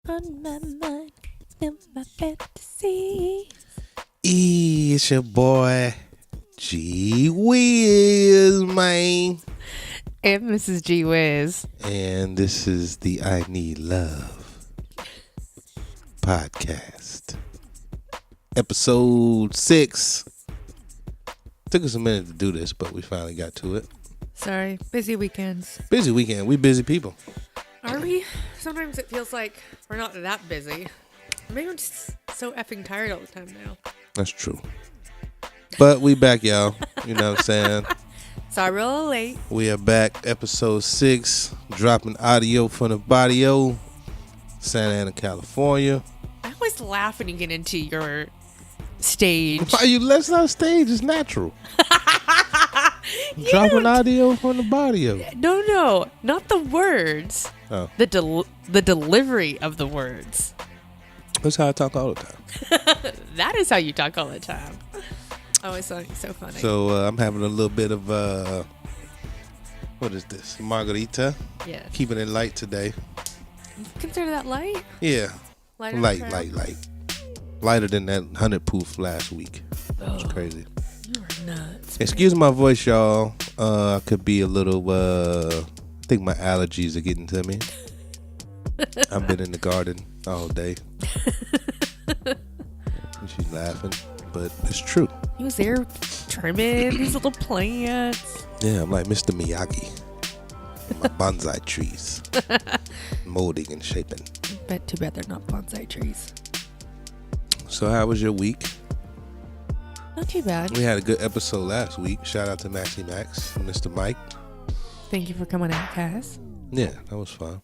on my mind, spill my fantasy. It's your boy G-Wiz, man. And Mrs. G-Wiz. And this is the iKneadLove podcast. Episode 6. Took us a minute to do this, but we finally got to it. Sorry, busy weekends. Busy weekend. We busy people. Are we? Sometimes it feels like we're not that busy. Maybe I'm just so effing tired all the time now. That's true. But we back, y'all. You know what I'm saying? Sorry, real late. We are back. Episode 6. Dropping audio from the bario. Santa Ana, California. I always laugh when you get into your stage. Why you? That's not stage. It's natural. Dropping audio from the bario. No, not the words. Oh. The delivery of the words. That's how I talk all the time. That is how you talk all the time. Oh, it's so funny. So I'm having a little bit of what is this? Margarita. Yeah. Keeping it light today. Consider that light? Yeah. Lighter Light. Lighter than that 100 proof last week. That was crazy. You are nuts. Excuse my voice, y'all. I could be a little I think my allergies are getting to me. I've been in the garden all day. And she's laughing, but it's true. He was there trimming these little plants. Yeah, I'm like Mr. Miyagi. My bonsai trees. Molding and shaping. Bet too bad they're not bonsai trees. So how was your week? Not too bad. We had a good episode last week. Shout out to Maxie Max and Mr. Mike. Thank you for coming out, Cass. Yeah, that was fun.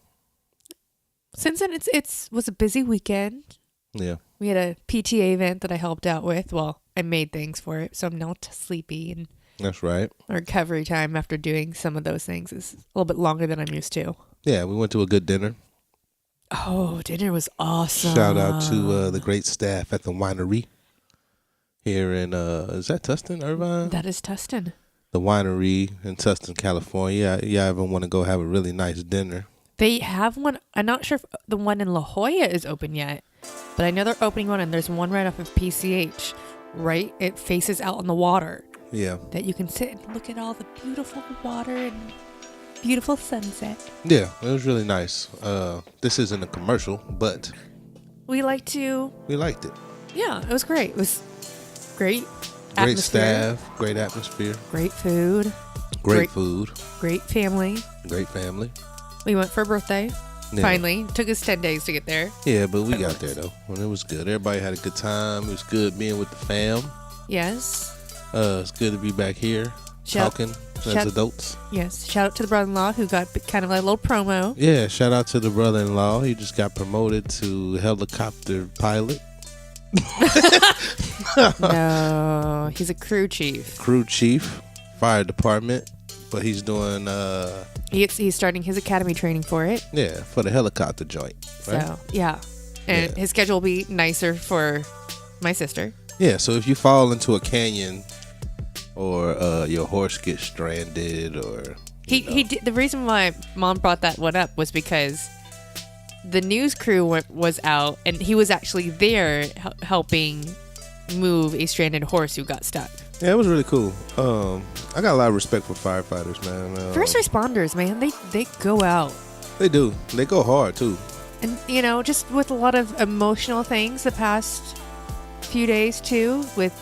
Since then, it was a busy weekend. Yeah. We had a PTA event that I helped out with. Well, I made things for it, so I'm not sleepy. And That's right. our recovery time after doing some of those things is a little bit longer than I'm used to. Yeah, we went to a good dinner. Oh, dinner was awesome. Shout out to the great staff at the winery here in, is that Tustin, Irvine? That is Tustin. The winery in Tustin, California. Y'all ever want to go have a really nice dinner? They have one. I'm not sure if the one in La Jolla is open yet, but I know they're opening one, and there's one right off of PCH. Right? It faces out on the water. Yeah. That you can sit and look at all the beautiful water and beautiful sunset. Yeah, it was really nice. This isn't a commercial, but We liked it. Yeah, it was great. It was great. Great Atmosphere. staff, great atmosphere, Great food. great food, Great family. great family. We went for a birthday. Yeah. Finally. It took us 10 days to get there. Yeah, but we got there though, and it was good. Everybody had a good time. It was good being with the fam. Yes. It's good to be back here talking as adults. Yes. Shout out to the brother-in-law who got kind of like a little promo. Yeah, shout out to the brother-in-law. He just got promoted to helicopter pilot. No, he's a crew chief. Crew chief, fire department, but he's doing He's starting his academy training for it. yeah, for the helicopter joint. Right? So, yeah. And Yeah. his schedule will be nicer for my sister. Yeah, so if you fall into a canyon or your horse gets stranded or He did, the reason why Mom brought that one up was because the news crew was out, and he was actually there helping move a stranded horse who got stuck. Yeah, it was really cool. I got a lot of respect for firefighters, man. First responders, man, they go out. They do. They go hard too. And, just with a lot of emotional things the past few days, too, with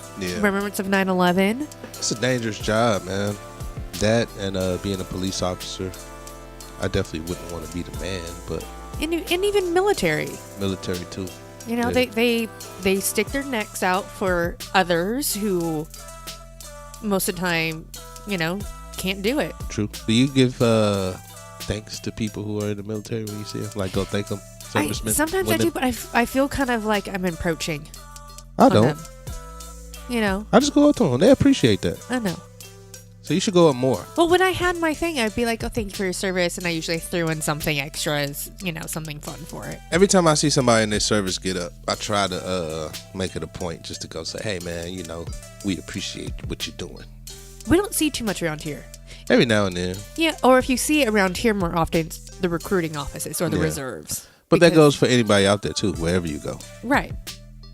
remembrance of 9/11. It's a dangerous job, man. That and being a police officer, I definitely wouldn't want to be the man, but And even military. military too. Yeah. They stick their necks out for others who most of the time, can't do it. True. Do you give thanks to people who are in the military when you see them? Like, go thank them? Servicemen, Sometimes women? I do, but I feel kind of like I'm encroaching. I on don't. them. I just go up to them. They appreciate that. I know. So you should go up more. Well, when I had my thing, I'd be like, oh, thank you for your service. And I usually threw in something extra as, something fun for it. Every time I see somebody in their service get up, I try to make it a point just to go say, hey, man, we appreciate what you're doing. We don't see too much around here. Every now and then. Yeah, or if you see it around here more often, it's the recruiting offices or the reserves. But that goes for anybody out there too, wherever you go. Right.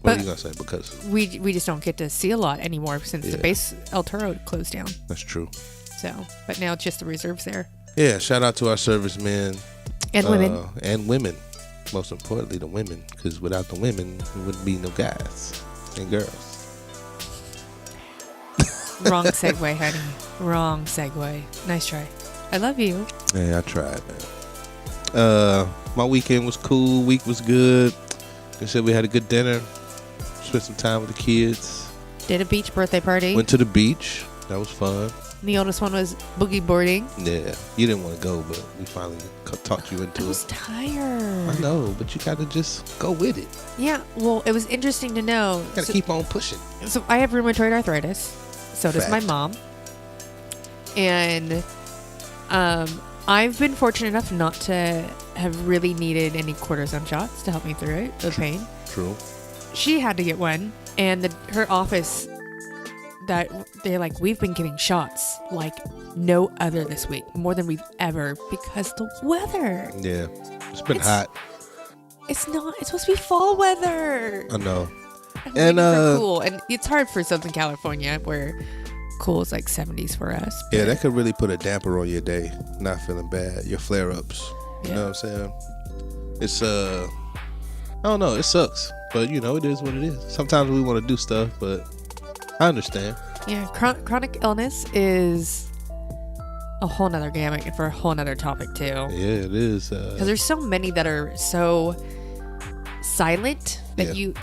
What are you gonna say? Because we just don't get to see a lot anymore since the base El Toro closed down. That's true. So, but now it's just the reserves there. Yeah, shout out to our servicemen and women. And women. Most importantly, the women, because without the women, there wouldn't be no guys and girls. Wrong segue, honey. Wrong segue. Nice try. I love you. Yeah, I tried, man. My weekend was cool. Week was good. Like I said, we had a good dinner. Spent some time with the kids. Did a beach birthday party. Went to the beach. That was fun. The oldest one was boogie boarding. Yeah, you didn't want to go, but we finally talked you into it. I was tired. I know, but you gotta just go with it. Yeah, well, it was interesting to know. You gotta keep on pushing. So I have rheumatoid arthritis. So does my mom. And I've been fortunate enough not to have really needed any cortisone shots to help me through it, the pain. True. She had to get one, and her office, that they're like, we've been getting shots like no other this week, more than we've ever, because the weather. Yeah, it's been hot. It's not. It's supposed to be fall weather. I know. And cool, and it's hard for Southern California where cool is like 70s for us. Yeah, that could really put a damper on your day. Not feeling bad, your flare-ups. You know what I'm saying? It's I don't know. It sucks, but you know it is what it is. Sometimes we want to do stuff, but I understand. Yeah, chronic illness is a whole nother gamut for a whole nother topic too. Yeah, it is. Because there's so many that are so silent that you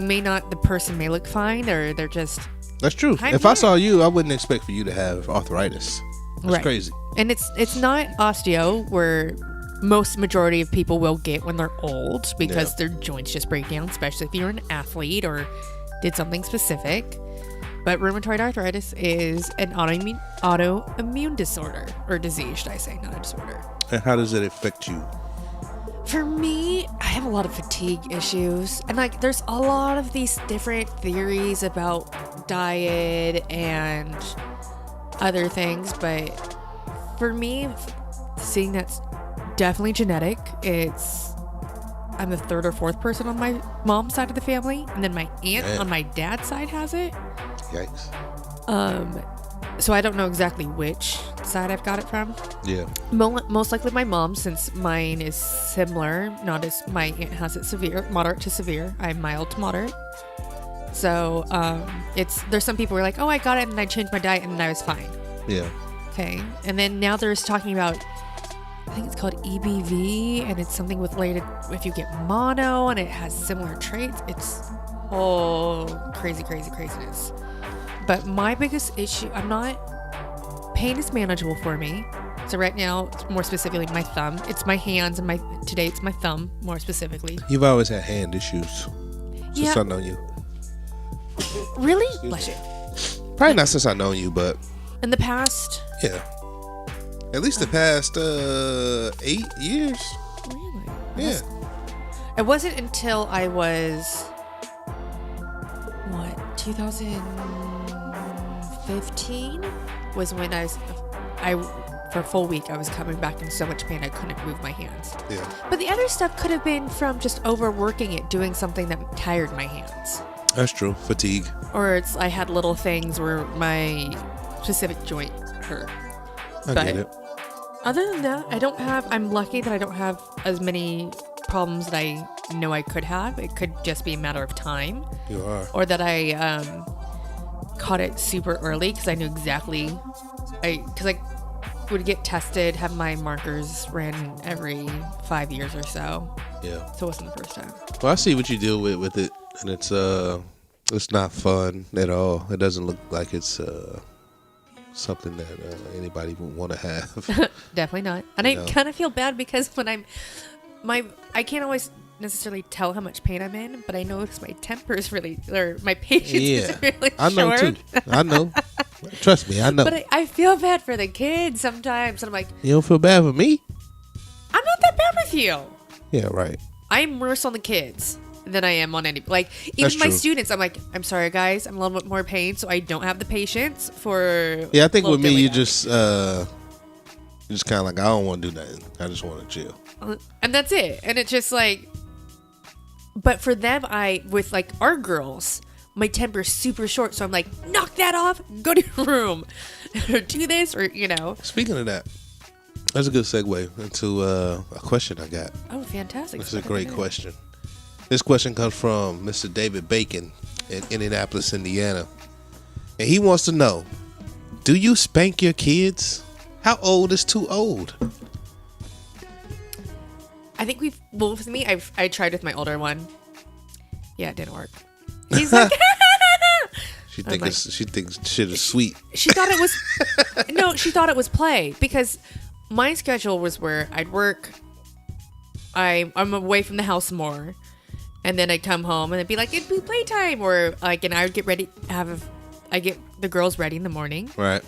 may not, the person may look fine, or they're just. That's true. If I saw you, I wouldn't expect for you to have arthritis. That's crazy. And it's not osteo, where majority of people will get when they're old, because their joints just break down, especially if you're an athlete or did something specific. But rheumatoid arthritis is an autoimmune disorder, or disease, should I say, not a disorder. And how does it affect you? For me, I have a lot of fatigue issues, and like there's a lot of these different theories about diet and other things, but for me, seeing that's definitely genetic. I'm the third or fourth person on my mom's side of the family, and then my aunt on my dad's side has it. Yikes. So I don't know exactly which side I've got it from. Yeah. Most likely my mom, since mine is similar. Not as my aunt has it moderate to severe. I'm mild to moderate. So there's some people who are like, oh, I got it and I changed my diet and I was fine. Yeah. Okay. And then now there's talking about, I think it's called EBV, and it's something with related if you get mono and it has similar traits. It's craziness. But my biggest issue, pain is manageable for me. So right now, more specifically, my thumb. It's my hands, and today it's my thumb, more specifically. You've always had hand issues since I know you. Really? Bless you. Probably not since I know you, but in the past. Yeah. At least the past 8 years. Really? Yeah. It wasn't until I was 2015 was when I for a full week I was coming back in so much pain I couldn't move my hands. Yeah. But the other stuff could have been from just overworking it, doing something that tired my hands. That's true. Fatigue. Or I had little things where my specific joint hurt. I get it. Other than that, I'm lucky that I don't have as many problems that I know I could have. It could just be a matter of time. You are. Or that I caught it super early because I knew exactly. Because I would get tested, have my markers ran every 5 years or so. Yeah. So it wasn't the first time. Well, I see what you deal with it, and it's not fun at all. It doesn't look like it's something that anybody would want to have. Definitely not. And I kind of feel bad because when I can't always necessarily tell how much pain I'm in, but I notice my temper is my patience is really I know short. too. I know. Trust me, I know. But I feel bad for the kids sometimes. And I'm like, you don't feel bad for me? I'm not that bad with you. Yeah, right. I'm worse on the kids than I am on any. Like, even That's my true. students, I'm like, I'm sorry, guys. I'm a little bit more pain, so I don't have the patience for. Yeah, I think with me, you just kind of like, I don't want to do nothing. I just want to chill. And that's it. And it's just like, but for them, with like our girls, my temper's super short. So I'm like, knock that off, go to your room, or do this, or, Speaking of that, that's a good segue into a question I got. Oh, fantastic. This is a great question. This question comes from Mr. David Bacon in Indianapolis, Indiana. And he wants to know, do you spank your kids? How old is too old? I think with me, I tried with my older one. Yeah, it didn't work. He's like, she thinks shit is sweet. She thought it was, no, she thought it was play, because my schedule was where I'd work, I'm away from the house more, and then I'd come home and it'd be like, it'd be playtime, or like, and I would get ready, I get the girls ready in the morning. Right.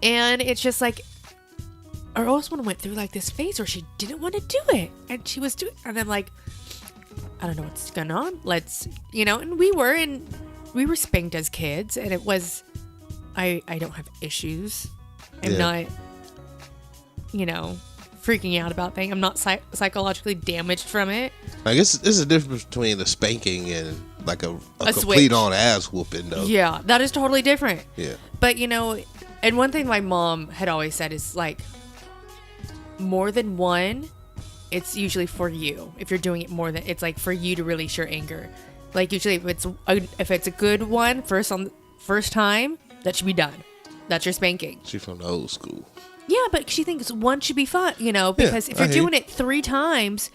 And it's just like, our oldest one went through like this phase where she didn't want to do it, and she was doing, and I'm like, I don't know what's going on. Let's, and we were spanked as kids, and it was, I don't have issues. I'm not, freaking out about things. I'm not psychologically damaged from it. I guess there's a difference between the spanking and like a complete on ass whooping, though. Yeah, that is totally different. Yeah. But, and one thing my mom had always said is like, more than one, it's usually for you. If you're doing it more than, it's like for you to release your anger. Like usually if it's a good one first time, that should be done. That's your spanking. She's from the old school. Yeah, but she thinks one should be fun, because if you're doing it 3 times,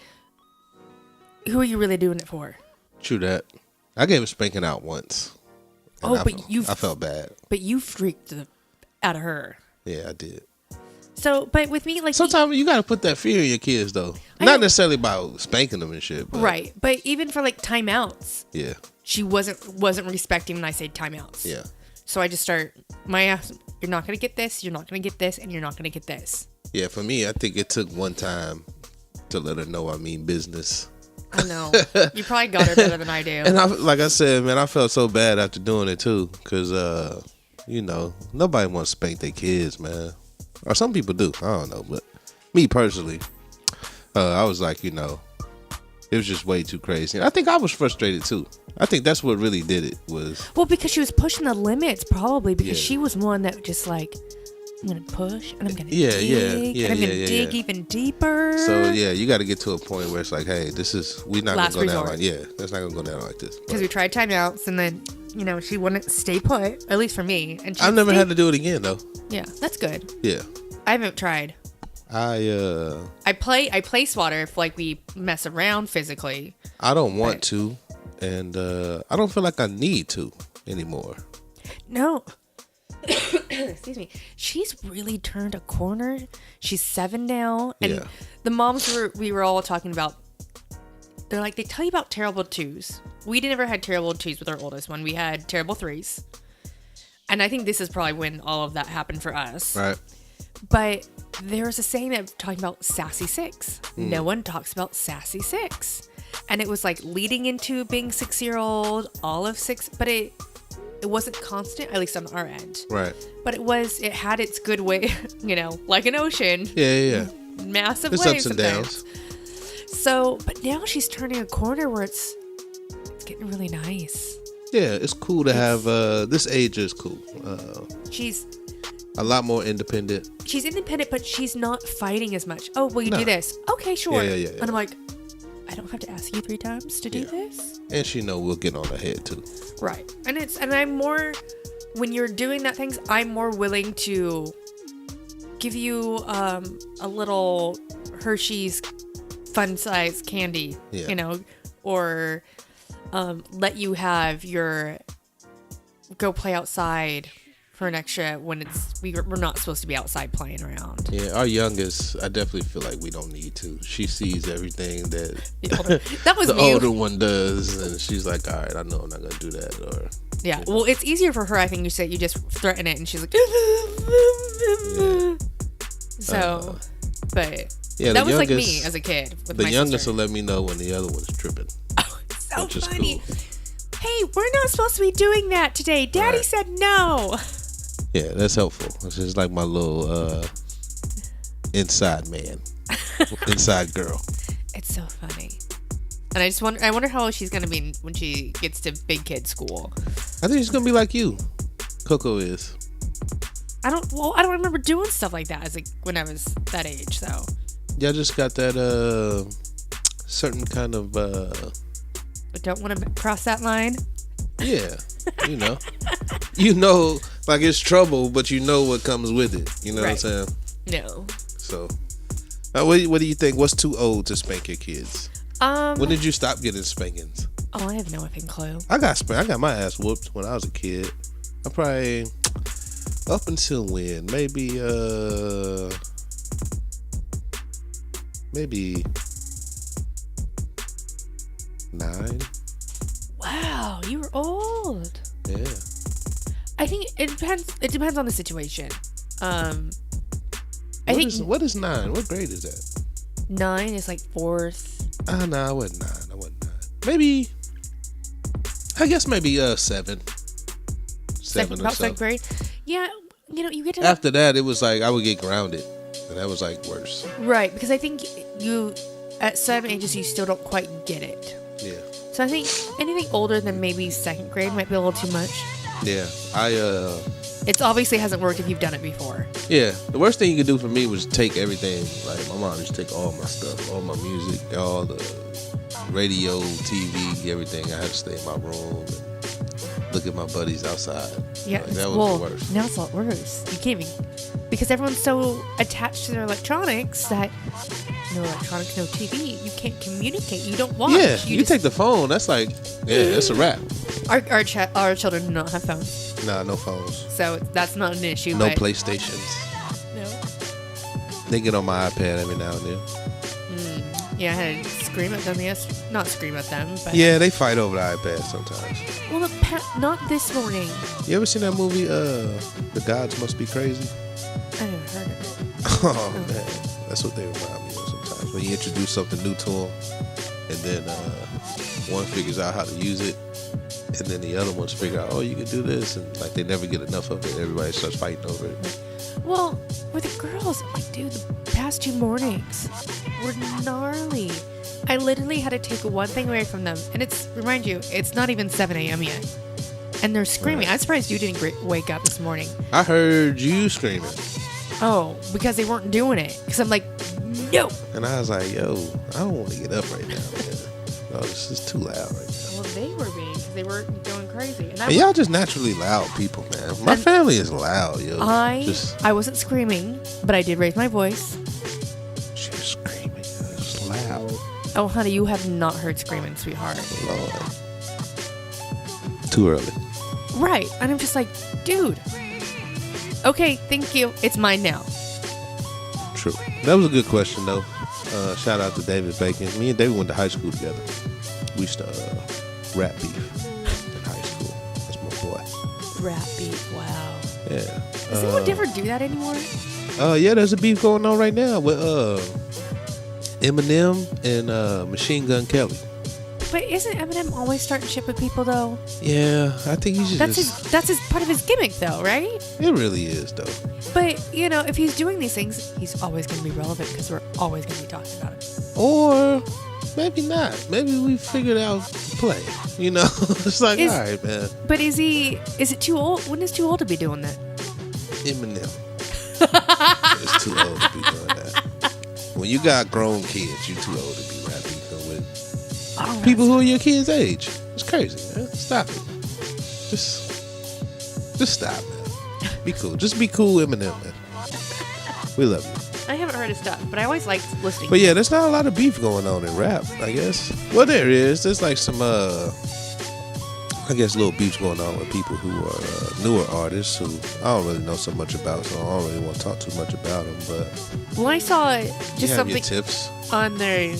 who are you really doing it for? True that. I gave a spanking out once. I felt bad. But you freaked out of her. Yeah, I did. So, but with me, like, sometimes you got to put that fear in your kids, though. Not necessarily about spanking them and shit. But, right. But even for like timeouts. Yeah. She wasn't respecting when I say timeouts. Yeah. So I just start my ass. You're not going to get this. You're not going to get this. And you're not going to get this. Yeah. For me, I think it took one time to let her know I mean business. I know. You probably got her better than I do. And like I said, man, I felt so bad after doing it too. Because, nobody wants to spank their kids, man. Or some people do. I don't know. But me personally, I was like, it was just way too crazy. And I think I was frustrated too. I think that's what really did it was. Well, because she was pushing the limits, probably because she was one that just like, I'm going to push and I'm going to dig. And I'm going to dig even deeper. So, you got to get to a point where it's like, hey, we're not going to go down like, that's not going to go down like this. Because we tried timeouts and then, she wouldn't stay put, at least for me. And I've never had to do it again, though. Yeah, that's good. Yeah. I haven't tried. I play swatter if like we mess around physically. I don't want to, and I don't feel like I need to anymore. No. Excuse me. She's really turned a corner. She's 7 now, and the moms we were all talking about. They're like, they tell you about terrible 2s. We never had terrible 2s with our oldest one. We had terrible 3s. And I think this is probably when all of that happened for us. Right. But there's a saying that talking about sassy 6. No one talks about sassy 6. And it was like leading into being 6-year-old, all of 6, but it wasn't constant, at least on our end. Right. But it had its good way, like an ocean. Yeah. Massive waves. Ups and sometimes. Downs. So, but now she's turning a corner where it's getting really nice. Yeah, it's cool to have, this age is cool. She's a lot more independent. She's independent, but she's not fighting as much. Oh, will you do this? Okay, sure. Yeah. And I'm like, I don't have to ask you 3 times to do this. And she know we'll get on her head too. Right. And I'm more, when you're doing that things, I'm more willing to give you a little Hershey's fun size candy, or let you have your go play outside for an extra when we're not supposed to be outside playing around. Yeah, our youngest, I definitely feel like we don't need to. She sees everything that the older one does, and she's like, all right, I know I'm not gonna do that. Or well, it's easier for her. I think you just threaten it, and she's like, so, but that was like me as a kid. With the my youngest sister. will let me know when the other one's tripping. Oh, it's so funny. Cool. Hey, we're not supposed to be doing that today. Daddy said no. Yeah, that's helpful. It's just like my little inside man. inside girl. It's so funny. And I wonder how old she's gonna be when she gets to big kid school. I think she's gonna be like you. Coco is. I don't remember doing stuff like that when I was that age, so. Y'all just got that certain kind of I don't want to cross that line. Yeah. You know, like it's trouble, but you know what comes with it. You know what I'm saying? No. So what do you think? What's too old to spank your kids? When did you stop getting spankings? Oh, I have no effing clue. I got my ass whooped when I was a kid. I probably up until when? Maybe 9. Wow, you were old. Yeah. I think it depends. It depends on the situation. What is 9? What grade is that? 9 is like 4th. No, I wasn't 9. Maybe. I guess maybe 7. 7 or so. Grade. Yeah, you get to After that, it was like I would get grounded, and that was like worse. Right, because I think you at certain ages you still don't quite get it. Yeah. So I think anything older than maybe 2nd grade might be a little too much. Yeah, It's obviously hasn't worked if you've done it before. Yeah, the worst thing you could do for me was take everything. Like my mom used to take all my stuff, all my music, all the radio, TV, everything. I had to stay in my room and look at my buddies outside. Yeah, like, that was the worst. Now it's a lot worse. You can't even, because everyone's so attached to their electronics that no electronics, no TV. You can't communicate. You don't watch. Yeah, you take the phone. That's like, that's a wrap. Our children do not have phones. Nah, no phones. So that's not an issue. No PlayStations. No. They get on my iPad every now and then. Yeah, I had to scream at them. Not scream at them, but yeah, they fight over the iPad sometimes. Well, not this morning. You ever seen that movie? The Gods Must Be Crazy. I never heard of it. Oh man, that's what they remind me of sometimes. When you introduce something new to them, and then one figures out how to use it, and then the other ones figure out, oh, you can do this, and like they never get enough of it. Everybody starts fighting over it. Well, with the girls, like, dude, the past 2 mornings were gnarly. I literally had to take one thing away from them, and remind you, it's not even 7 a.m. yet, and they're screaming. Right. I'm surprised you didn't wake up this morning. I heard you screaming. Oh, because they weren't doing it. Because I'm like, no. And I was like, yo, I don't want to get up right now, man. No, this is too loud right now. Well, they were being, because they were going crazy. And y'all just naturally loud people, man. My family is loud, yo. I wasn't screaming, but I did raise my voice. She was screaming. It was loud. Oh, honey, you have not heard screaming, sweetheart. Lord. Too early. Right. And I'm just like, dude. Okay, thank you. It's mine now. True. That was a good question, though. Shout out to David Bacon. Me and David went to high school together. We used to rap beef in high school. That's my boy. Rap beef, wow. Yeah. Does anyone ever do that anymore? Yeah, there's a beef going on right now with Eminem and Machine Gun Kelly. But isn't Eminem always starting shit with people, though? Yeah, I think he's that's his part of his gimmick, though, right? It really is, though. But, if he's doing these things, he's always going to be relevant because we're always going to be talking about him. Or maybe not. Maybe we figured out play. It's like, all right, man. But is it too old? When is too old to be doing that? Eminem. It's too old to be doing that. When you got grown kids, you're too old to be rapping with people who are your kids' age. It's crazy, man. Stop it. Just stop, man. Be cool. Just be cool, Eminem, man. We love you. I haven't heard his stuff, but I always liked listening. But yeah, there's not a lot of beef going on in rap, I guess. Well, there is. There's like some, I guess, little beefs going on with people who are newer artists who I don't really know so much about, so I don't really want to talk too much about them. But well, I saw just something tips on the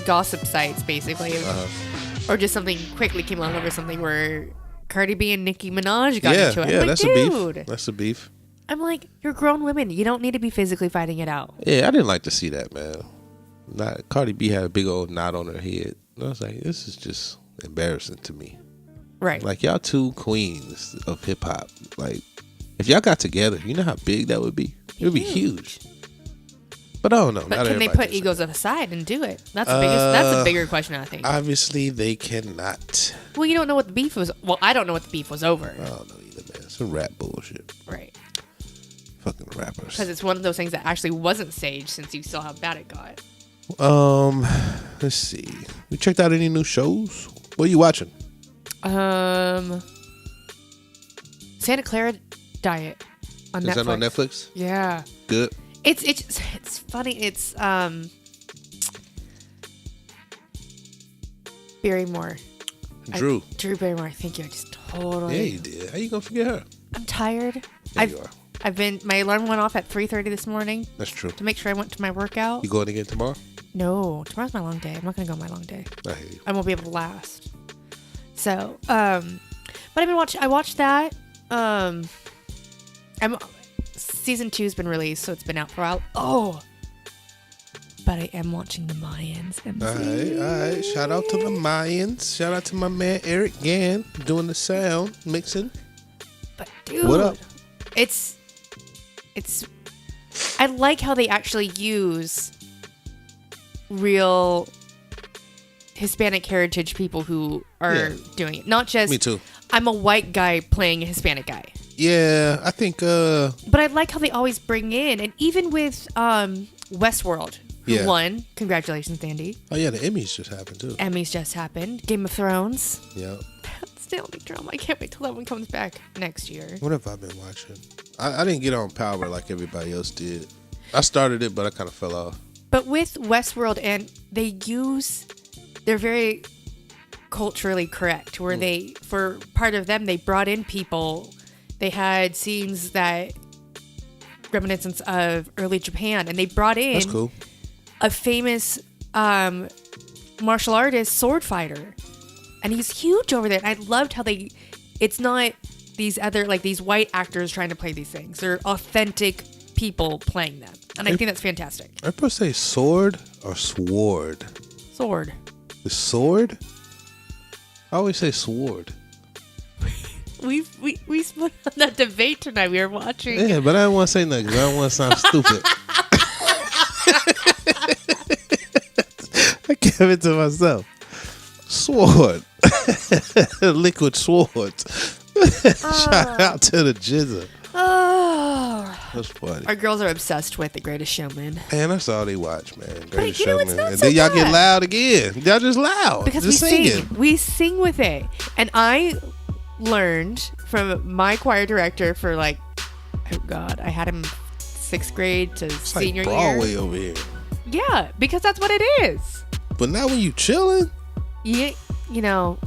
gossip sites, basically, or just something quickly came along over something where Cardi B and Nicki Minaj got into it. Yeah, like, that's dude. a beef. That's a beef. I'm like, you're grown women. You don't need to be physically fighting it out. Yeah, I didn't like to see that, man. Cardi B had a big old knot on her head. And I was like, this is just embarrassing to me. Right. Like, y'all two queens of hip hop. Like, if y'all got together, you know how big that would be? It would be huge. But I don't know. But can they put egos aside and do it? That's the biggest. That's the bigger question, I think. Obviously, they cannot. Well, you don't know what the beef was. Well, I don't know what the beef was over. I don't know either, man. Some rap bullshit. Right. Fucking rappers. Because it's one of those things that actually wasn't staged, since you saw how bad it got. Let's see. You checked out any new shows? What are you watching? Santa Clara Diet on Netflix. Is that on Netflix? Yeah. Good. It's funny. It's Barrymore. Drew Barrymore. Thank you. I just totally. Yeah, you did. How you gonna forget her? I'm tired. There you are. My alarm went off at 3:30 this morning. That's true. To make sure I went to my workout. You going again tomorrow? No, tomorrow's my long day. I'm not gonna go on my long day. I hear you. I won't be able to last. So, but I've been watching. I watched that. Season 2's been released, so it's been out for a while. Oh, but I am watching the Mayans. All right. Shout out to the Mayans. Shout out to my man Eric Gann doing the sound mixing. But dude, what up? It's. I like how they actually use real Hispanic heritage people who are doing it. Not just me too. I'm a white guy playing a Hispanic guy. Yeah, I think but I like how they always bring in, and even with Westworld, who won. Congratulations, Andy. Oh yeah, the Emmys just happened too. Emmys just happened. Game of Thrones. Yeah. That's the only drama. I can't wait till that one comes back next year. What have I been watching? I didn't get on Power like everybody else did. I started it, but I kind of fell off. But with Westworld, and they're very culturally correct, where for part of them, they brought in people. They had scenes that reminiscence of early Japan, and they brought in That's cool. a famous martial artist sword fighter, and he's huge over there. And I loved how it's not these other, like, these white actors trying to play these things. They're authentic people playing them, and I think that's fantastic. Are you supposed to say sword or sword? Sword. The sword? I always say sword. We split on that debate tonight. We were watching. Yeah, but I don't want to say nothing 'cause I don't want to sound stupid. I gave it to myself. Sword. Liquid swords. Shout out to the jizzer. Oh. That's funny. Our girls are obsessed with The Greatest Showman. Man, that's all they watch, man. Greatest you know, Showman. it's not And so then y'all bad. get loud again. Y'all just loud. Because just we singing. sing. We sing with it. And I learned from my choir director for I had him 6th grade to It's senior like year. Broadway over here. Yeah, because that's what it is. But now when you chilling, Yeah,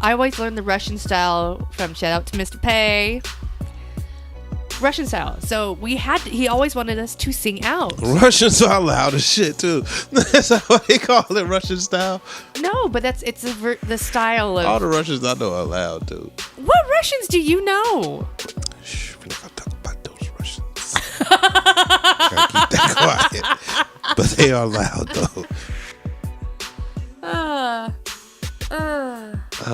I always learned the Russian style from shout out to Mr. Pay. Russian style. So he always wanted us to sing out. Russians are loud as shit too. That's how they call it, Russian style. No, but it's the style of. All the Russians I know are loud too. What Russians do you know? Shh, we're not gonna talk about those Russians. Gotta keep that quiet. But they are loud though.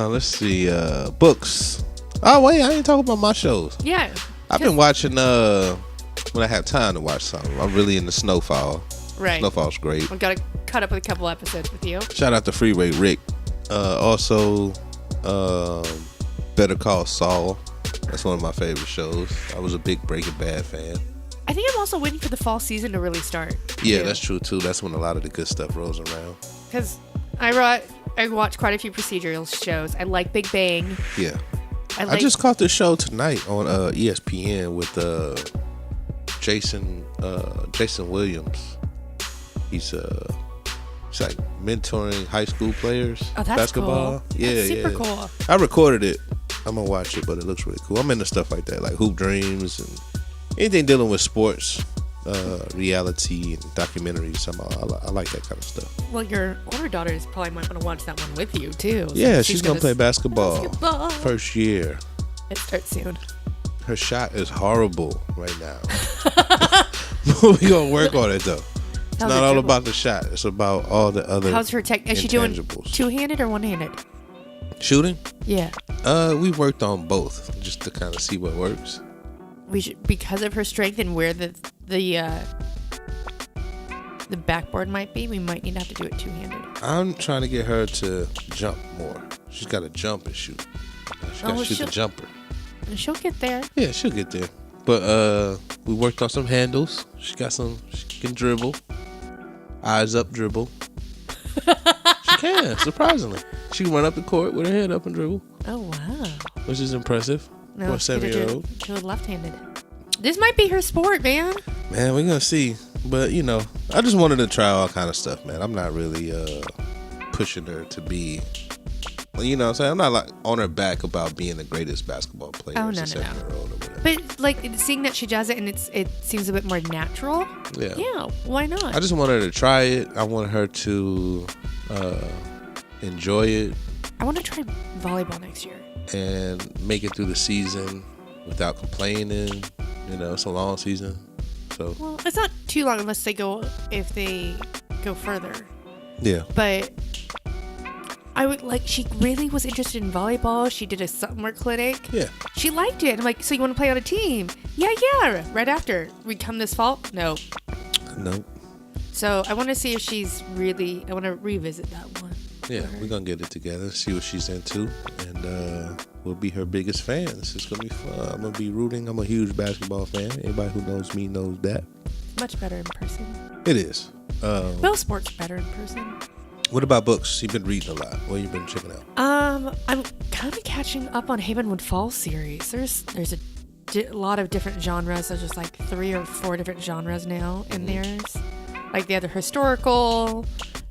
Let's see. Books. Oh wait, I ain't talking about my shows. Yeah. I've been watching when I have time to watch something. I'm really into Snowfall. Right. Snowfall's great. I've got to cut up with a couple episodes with you. Shout out to Freeway Rick. Also, Better Call Saul. That's one of my favorite shows. I was a big Breaking Bad fan. I think I'm also waiting for the fall season to really start. Yeah, too. that's true too. That's when a lot of the good stuff rolls around. Because I watch quite a few procedural shows. I like Big Bang. Yeah. I just caught this show tonight on ESPN with Jason Williams. He's like mentoring high school players. Oh, that's basketball. cool. Yeah, that's super cool. I recorded it. I'm gonna watch it, but it looks really cool. I'm into stuff like that, like Hoop Dreams and anything dealing with sports, reality and documentaries. I like that kind of stuff. Well, your older daughters probably might want to watch that one with you too. Yeah, she's gonna play basketball. Basketball. First year. It starts soon. Her shot is horrible right now. We gonna work on it though. It's not all about the shot. It's about all the other. How's her tech? Is she doing two-handed or one-handed? Shooting? Yeah. We worked on both just to kind of see what works. We should, because of her strength and where the the backboard might be. We might need to have to do it two-handed. I'm trying to get her to jump more. She's got to jump and shoot. She's got to shoot the jumper. She'll get there. Yeah, she'll get there. But we worked on some handles. She can dribble. Eyes up dribble. She can, surprisingly. She can run up the court with her head up and dribble. Oh, wow. Which is impressive for a 7-year-old. She was left-handed. This might be her sport, man. Man, we're going to see. But, you know, I just wanted to try all kind of stuff, man. I'm not really pushing her to be, you know what I'm saying? I'm not like on her back about being the greatest basketball player as a 7-year-old or whatever. But, like, seeing that she does it and it seems a bit more natural. Yeah, why not? I just want her to try it. I want her to enjoy it. I want to try volleyball next year. And make it through the season without complaining. You know, it's a long season. So. Well, it's not too long if they go further. Yeah. But I would she really was interested in volleyball. She did a summer clinic. Yeah. She liked it. I'm like, so you want to play on a team? Yeah. Right after. We come this fall? No. Nope. So I want to see if I want to revisit that one. Yeah, we're going to get it together, see what she's into, and we'll be her biggest fans. It's going to be fun. I'm going to be rooting. I'm a huge basketball fan. Anybody who knows me knows that. Much better in person. It is. Both sports are better in person. What about books? You've been reading a lot. What have you been checking out? I'm kind of catching up on Havenwood Falls series. There's a lot of different genres. There's just like 3 or 4 different genres now in theirs. Like the other historical,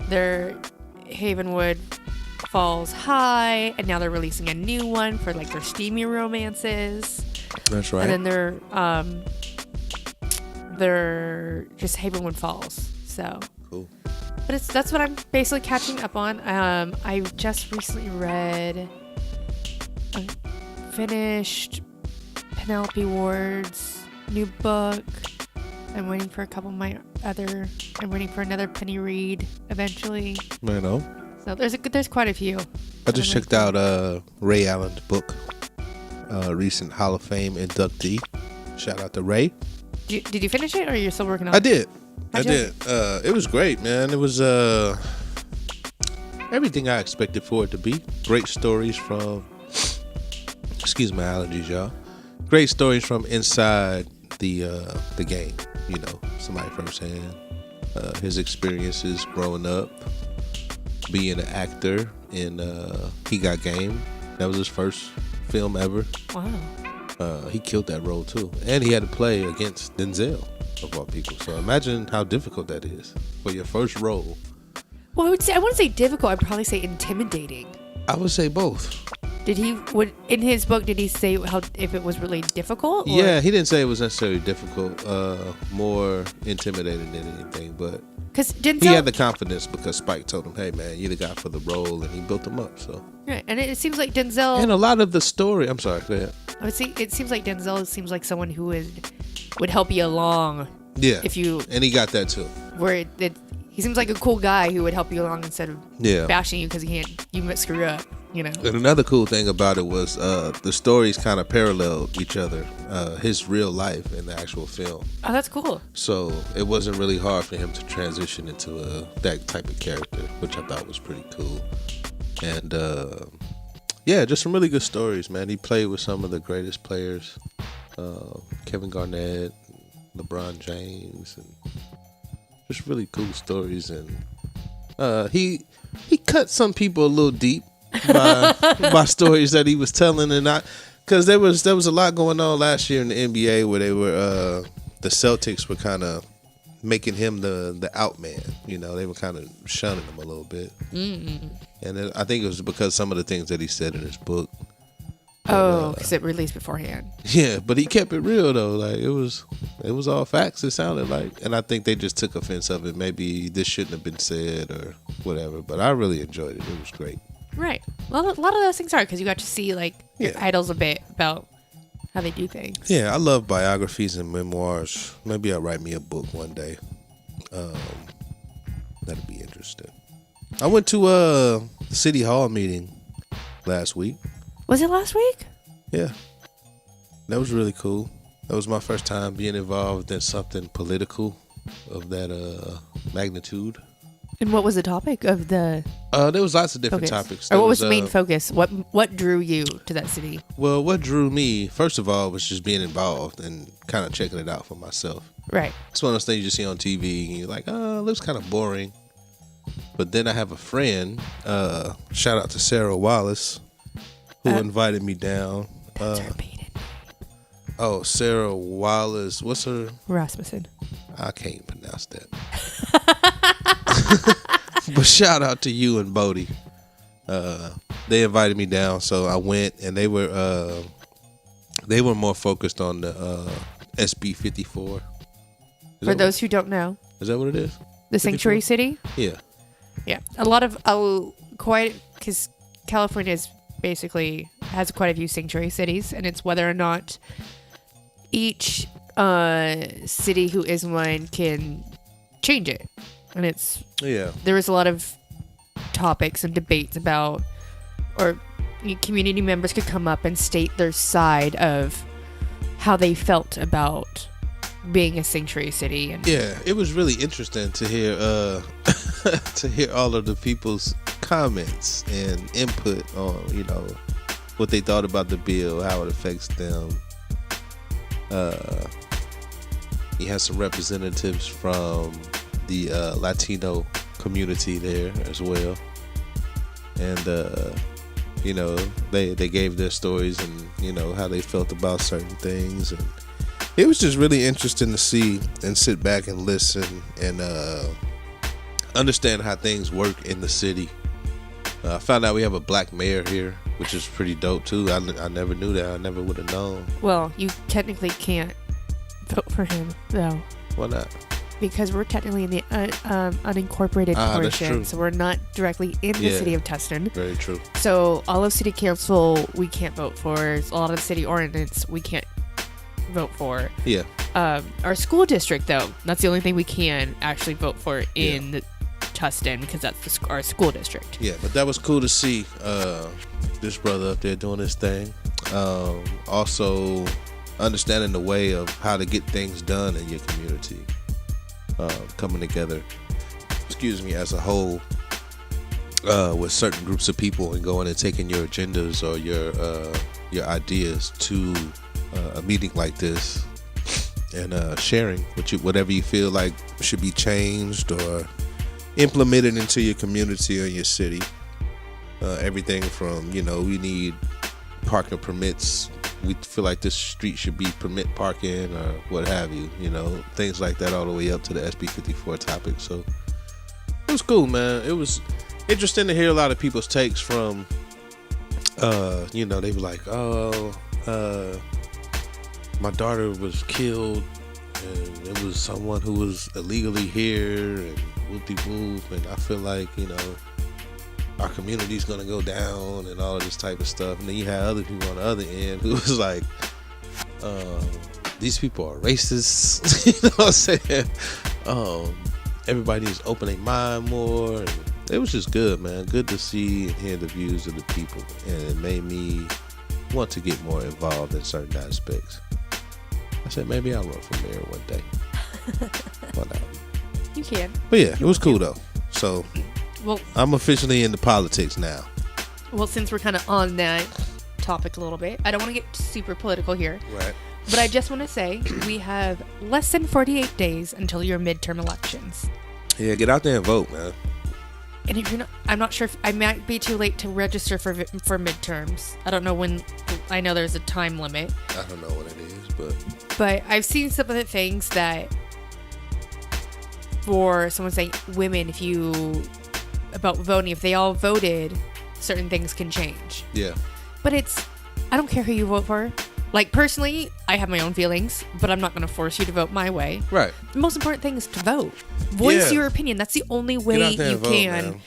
they're Havenwood Falls High, and now they're releasing a new one for like their steamy romances. That's right. And then they're just Havenwood Falls. So cool. But that's what I'm basically catching up on. I just recently finished Penelope Ward's new book. I'm waiting for I'm waiting for another Penny read eventually. I know. So there's quite a few. I just checked out Ray Allen's book, recent Hall of Fame inductee. Shout out to Ray. Did you finish it, or you're still working on it? I did. It was great, man. It was everything I expected for it to be. Great stories from, excuse my allergies, y'all. Great stories from inside the game. You know, somebody firsthand. His experiences growing up, being an actor in He Got Game. That was his first film ever. Wow. He killed that role too, and he had to play against Denzel of all people. So imagine how difficult that is for your first role. Well, I wouldn't say difficult. I'd probably say intimidating. I would say both. In his book, did he say if it was really difficult? Or? Yeah, he didn't say it was necessarily difficult. More intimidating than anything, but because Denzel, he had the confidence because Spike told him, "Hey, man, you're the guy for the role," and he built him up. So right, and it seems like Denzel. And a lot of the story. I'm sorry. Go ahead. It seems like Denzel seems like someone who would help you along. Yeah. And he got that too. Where he seems like a cool guy who would help you along instead of bashing you because you might screw up. You know. And another cool thing about it was the stories kind of paralleled each other, his real life and the actual film. Oh, that's cool. So it wasn't really hard for him to transition into that type of character, which I thought was pretty cool. And just some really good stories, man. He played with some of the greatest players, Kevin Garnett, LeBron James, and just really cool stories. And he cut some people a little deep. by stories that he was telling, and not because there was a lot going on last year in the NBA where they were the Celtics were kind of making him the out man. You know, they were kind of shunning him a little bit. Mm-hmm. And I think it was because some of the things that he said in his book. Oh, because it released beforehand. Yeah, but he kept it real though. Like it was all facts. It sounded like, and I think they just took offense of it. Maybe this shouldn't have been said or whatever. But I really enjoyed it. It was great. Right. Well, a lot of those things are because you got to see your idols a bit about how they do things. Yeah, I love biographies and memoirs. Maybe I'll write me a book one day. That'd be interesting. I went to the City Hall meeting last week. Was it last week? Yeah. That was really cool. That was my first time being involved in something political of that magnitude. And what was the topic of the There was lots of different focus? topics. Or There what was the main focus? What drew you to that city? Well, what drew me, first of all, was just being involved and kind of checking it out for myself. Right. It's one of those things you see on TV and you're like, oh, it looks kind of boring. But then I have a friend, shout out to Sarah Wallace, who invited me down. That's her maiden. Oh, Sarah Wallace. What's her? Rasmussen. I can't pronounce that. But shout out to you and Bodie. They invited me down, so I went, and they were more focused on the SB 54. For those who don't know, is that what it is? The 54? Sanctuary City. Yeah. Yeah, a lot of because California is basically has quite a few sanctuary cities, and it's whether or not each city who is one can change it, and there was a lot of topics and debates about, or community members could come up and state their side of how they felt about being a sanctuary city. And yeah, it was really interesting to hear to hear all of the people's comments and input on what they thought about the bill, how it affects them. You had some representatives from the Latino community there as well, and they gave their stories and how they felt about certain things, and it was just really interesting to see and sit back and listen and understand how things work in the city. I found out we have a black mayor here, which is pretty dope too. I never knew that. I never would have known. Well, you technically can't vote for him though. Why not? Because we're technically in the unincorporated portion, so we're not directly in the city of Tustin. Very true. So all of city council we can't vote for. A lot of the city ordinance we can't vote for. Yeah. Our school district though, that's the only thing we can actually vote for in Tustin, because that's our school district. Yeah, but that was cool to see this brother up there doing his thing. Also understanding the way of how to get things done in your community. Coming together, as a whole, with certain groups of people and going and taking your agendas or your ideas to a meeting like this and sharing whatever you feel like should be changed or implemented into your community or your city. Everything from we need parking permits. We feel like this street should be permit parking or what have you, things like that, all the way up to the SB 54 topic. So it was cool, man. It was interesting to hear a lot of people's takes from, they were like, my daughter was killed and it was someone who was illegally here and whoop-de-whoop, and I feel like, our community's gonna go down and all of this type of stuff. And then you had other people on the other end who was like, these people are racist. You know what I'm saying? Everybody needs to open their mind more. And it was just good, man. Good to see and hear the views of the people, and it made me want to get more involved in certain aspects. I said maybe I'll run for mayor one day. Why not? You can. But yeah, it was cool though. So. Well, I'm officially into politics now. Well, since we're kind of on that topic a little bit, I don't want to get super political here. Right. But I just want to say we have less than 48 days until your midterm elections. Yeah, get out there and vote, man. And if you're not, I'm not sure if I might be too late to register for midterms. I don't know when. I know there's a time limit. I don't know what it is, but I've seen some of the things that for someone saying women, about voting, if they all voted, certain things can change. Yeah. But I don't care who you vote for. Like, personally, I have my own feelings, but I'm not going to force you to vote my way. Right. The most important thing is to vote. Voice your opinion. That's the only way you can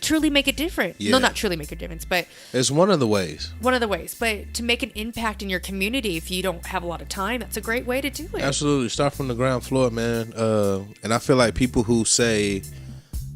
truly make it different. Yeah. No, not truly make a difference, but it's one of the ways. But to make an impact in your community, if you don't have a lot of time, that's a great way to do it. Absolutely. Start from the ground floor, man. And I feel like people who say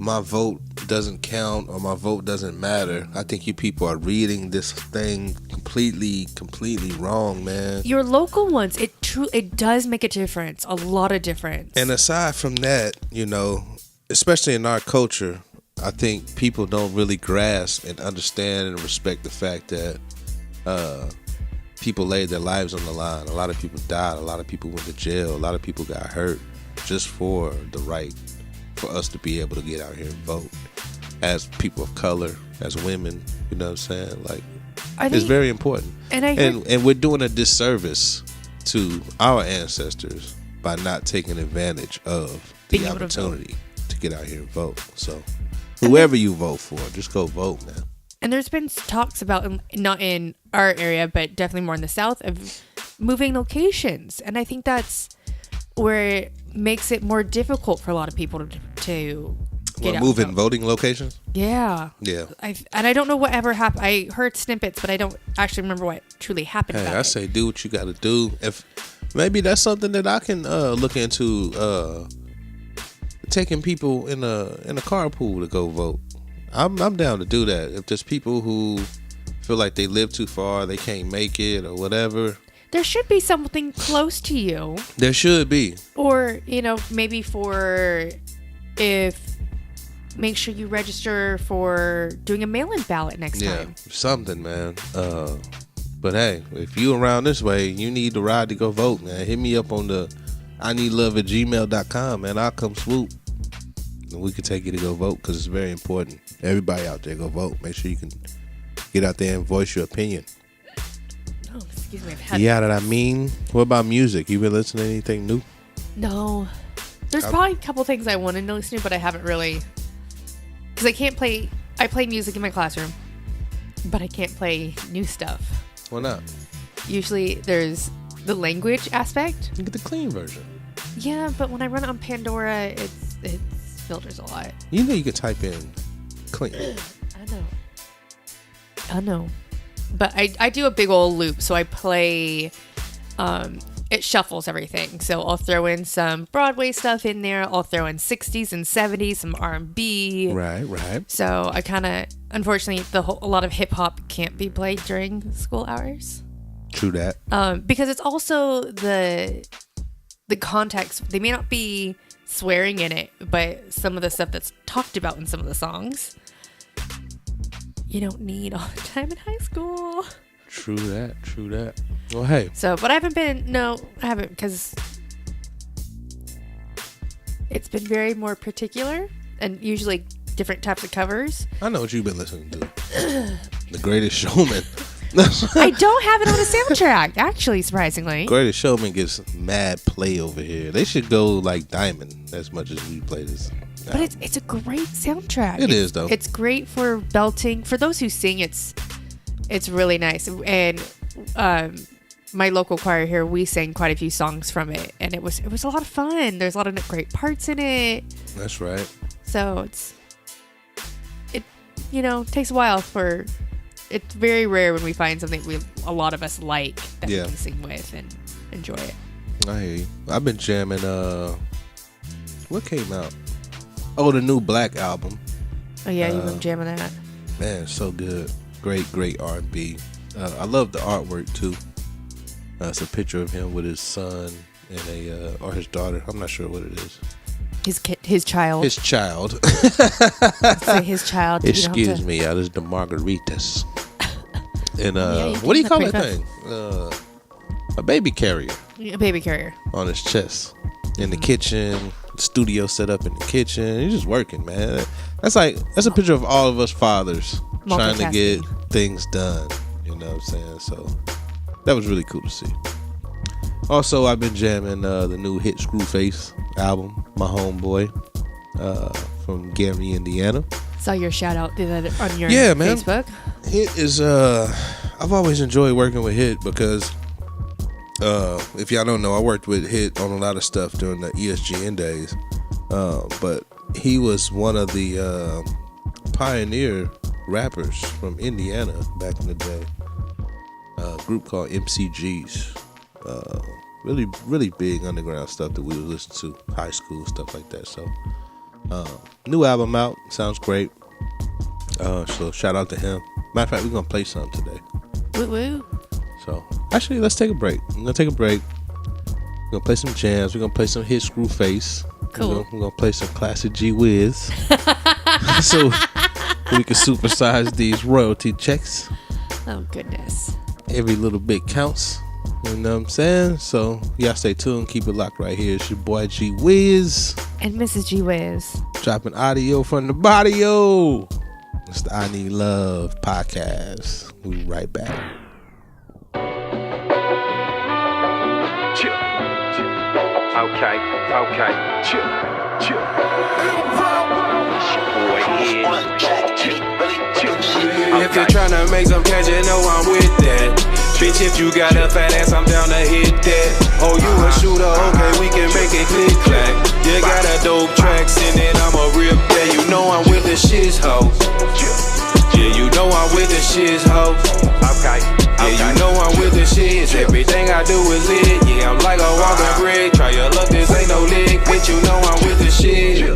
my vote doesn't count or my vote doesn't matter, I think you people are reading this thing completely wrong, man. Your local ones, it does make a difference, a lot of difference. And aside from that, you know, especially in our culture, I think people don't really grasp and understand and respect the fact that people laid their lives on the line. A lot of people died. A lot of people went to jail. A lot of people got hurt just for the right for us to be able to get out here and vote as people of color, as women. You know what I'm saying? Like, it's very important. And we're doing a disservice to our ancestors by not taking advantage of the opportunity to get out here and vote. So whoever you vote for, just go vote, man. And there's been talks about, not in our area, but definitely more in the South, of moving locations. And I think that's where it makes it more difficult for a lot of people to get out. Moving voting locations? Yeah. Yeah. And I don't know whatever happened. I heard snippets, but I don't actually remember what truly happened. Hey, I say do what you got to do. If maybe that's something that I can look into, taking people in a carpool to go vote. I'm down to do that. If there's people who feel like they live too far, they can't make it or whatever. There should be something close to you. There should be. Or, you know, maybe make sure you register for doing a mail-in ballot next time. Yeah, something, man. But hey, if you around this way, you need to ride to go vote, man. Hit me up on the iKneadLove@gmail.com, man. I'll come swoop. And we can take you to go vote because it's very important. Everybody out there, go vote. Make sure you can get out there and voice your opinion. Oh, excuse me. Yeah, that I mean. What about music? You been listening to anything new? No. There's probably a couple things I wanted to listen to, but I haven't really. Because I play music in my classroom, but I can't play new stuff. Why not? Usually there's the language aspect. You get the clean version. Yeah, but when I run it on Pandora, it filters a lot. You know you can type in clean. I know. But I do a big old loop, so I play, it shuffles everything. So I'll throw in some Broadway stuff in there. I'll throw in 60s and 70s, some R&B. Right. So I kind of, unfortunately, a lot of hip hop can't be played during school hours. True that. Because it's also the context. They may not be swearing in it, but some of the stuff that's talked about in some of the songs, you don't need all the time in high school. True that. Well, hey. So, but I haven't, because it's been very more particular and usually different types of covers. I know what you've been listening to. The Greatest Showman. I don't have it on a soundtrack, actually, surprisingly. Greatest Showman gets mad play over here. They should go like Diamond as much as we play this. But it's a great soundtrack. It is, though. It's great for belting. For those who sing, it's really nice. And my local choir here, we sang quite a few songs from it, and it was a lot of fun. There's a lot of great parts in it. That's right. So it takes a while for. It's very rare when we find something a lot of us like that we can sing with and enjoy it. I hear you. I've been jamming. What came out? Oh, the new Black album. Oh yeah, you've been jamming that. Man, so good. Great R&B. I love the artwork too. It's a picture of him with his son and or his daughter. I'm not sure what it is. His child. His child. Say his child. Excuse me, this is the Margaritas. And what do you call that thing? A baby carrier. A baby carrier. On his chest. In the kitchen. Studio set up in the kitchen. He's just working, man. That's a picture of all of us fathers trying to get things done. You know what I'm saying? So that was really cool to see. Also, I've been jamming the new Hit Skrewface album, my homeboy, from Gary, Indiana. Saw your shout out on your Man. Facebook. Hit is I've always enjoyed working with Hit because if y'all don't know, I worked with Hit on a lot of stuff during the ESGN days. But he was one of the pioneer rappers from Indiana back in the day. A group called MCGs. Really, really big underground stuff that we would listen to, high school stuff like that. So, new album out, sounds great. So shout out to him. Matter of fact, we're gonna play something today. Woo woo. So, actually, let's take a break. I'm gonna take a break. We're gonna play some jams. We're gonna play some Hit Skrewface. Cool. We're gonna play some classic G-Wiz. So we can supersize these royalty checks. Oh, goodness. Every little bit counts. You know what I'm saying? So y'all stay tuned. Keep it locked right here. It's your boy G-Wiz. And Mrs. G-Wiz. Dropping audio from the bario. It's the iKneadLove podcast. We'll be right back. Chill. Okay. Chill. It's your boy If you're tryna make some cash, you know I'm with that. Bitch, if you got a fat ass, I'm down to hit that. Oh, you a shooter? Okay, we can make it click clack. You got a dope track, send it, I'ma rip that. You know I'm with the shits, ho. Yeah, you know I'm with the shits, ho. Okay. Yeah, you know I'm with the shits. Everything I do is lit. Yeah, I'm like a walking brick. Try your luck, this ain't no lick. Bitch, you know I'm with the shit.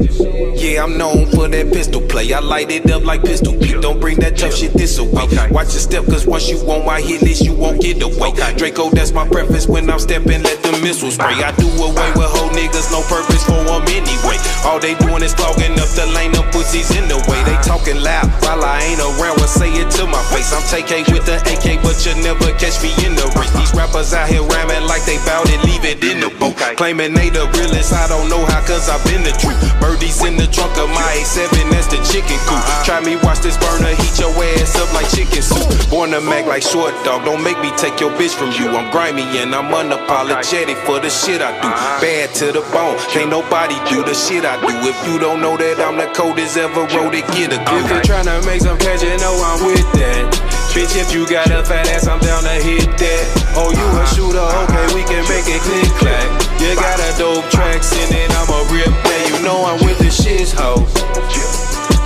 Yeah, I'm known for that pistol play. I light it up like pistol Pete. Don't bring that tough shit this away. Watch your step, cause once you on my hit list, you won't get away. Draco, that's my preference when I'm stepping. Let the missiles spray. I do away with whole niggas, no purpose for them anyway. All they doing is clogging up the lane, them pussies in the way. They talking loud while I ain't around. Well, say it to my face. I'm TK with the AK, but you never catch me in the race. These rappers out here rhyming like they bout it, leave it in the boat. Claiming they the realest, I don't know how, cause I've been the truth. Birdies in the trunk of my A7, that's the chicken coop. Try me, watch this burner, heat your ass up like chicken soup. Born to mag like short dog, don't make me take your bitch from you. I'm grimy and I'm unapologetic for the shit I do. Bad to the bone, can't nobody do the shit I do. If you don't know that I'm the coldest ever wrote it, get a clue. If you're tryna make some cash, you know I'm with that. Bitch, if you got a fat ass, I'm down to hit that. Oh, you a shooter? Okay, we can make it click clack. You got a dope track, send it, I'ma rip that. You know I'm with the shits, ho.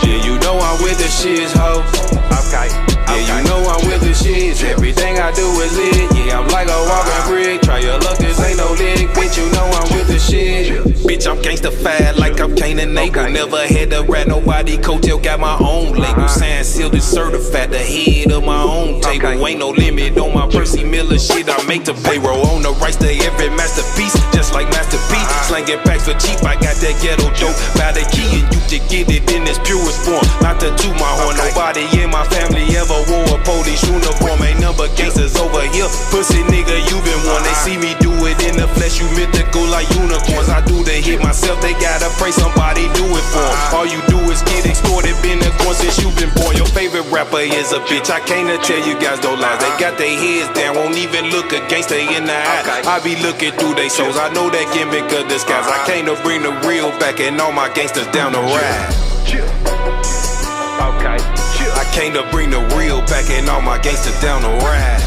Yeah, you know I'm with the shits, ho. Okay. Yeah, you know I'm with the shits. Everything I do is lit. Yeah, I'm like a walking brick. Try your luck, this ain't no lick. Bitch, you know I'm with the shit. Bitch, I'm gangsta fat like I'm Kane and Abel. Never had to rat nobody coattail, got my own label. Signed, sealed, and certified, the head of my own table. Ain't no limit on my Percy Miller shit. I make the payroll on the rights to every masterpiece, just like Master P. Slanging packs for cheap, I got that ghetto dope by the key, and you can get it in its purest form. Not to toot my horn, nobody in my family ever wore a police uniform. Ain't number gangsters over here, pussy nigga, you been one. They see me do it in the flesh, you mythical like unicorns. I do the hit myself, they gotta pray somebody do it for 'em. All you do is get extorted, been a corn since you been born. Your favorite rapper is a bitch, I can't tell you guys no lies. They got their heads down, won't even look a gangster in the eye. I be looking through they souls, I know that gimmick of disguise. I came to bring the real back and all my gangsters down the ride. Okay. I came to bring the real back and all my gangsters down the ride.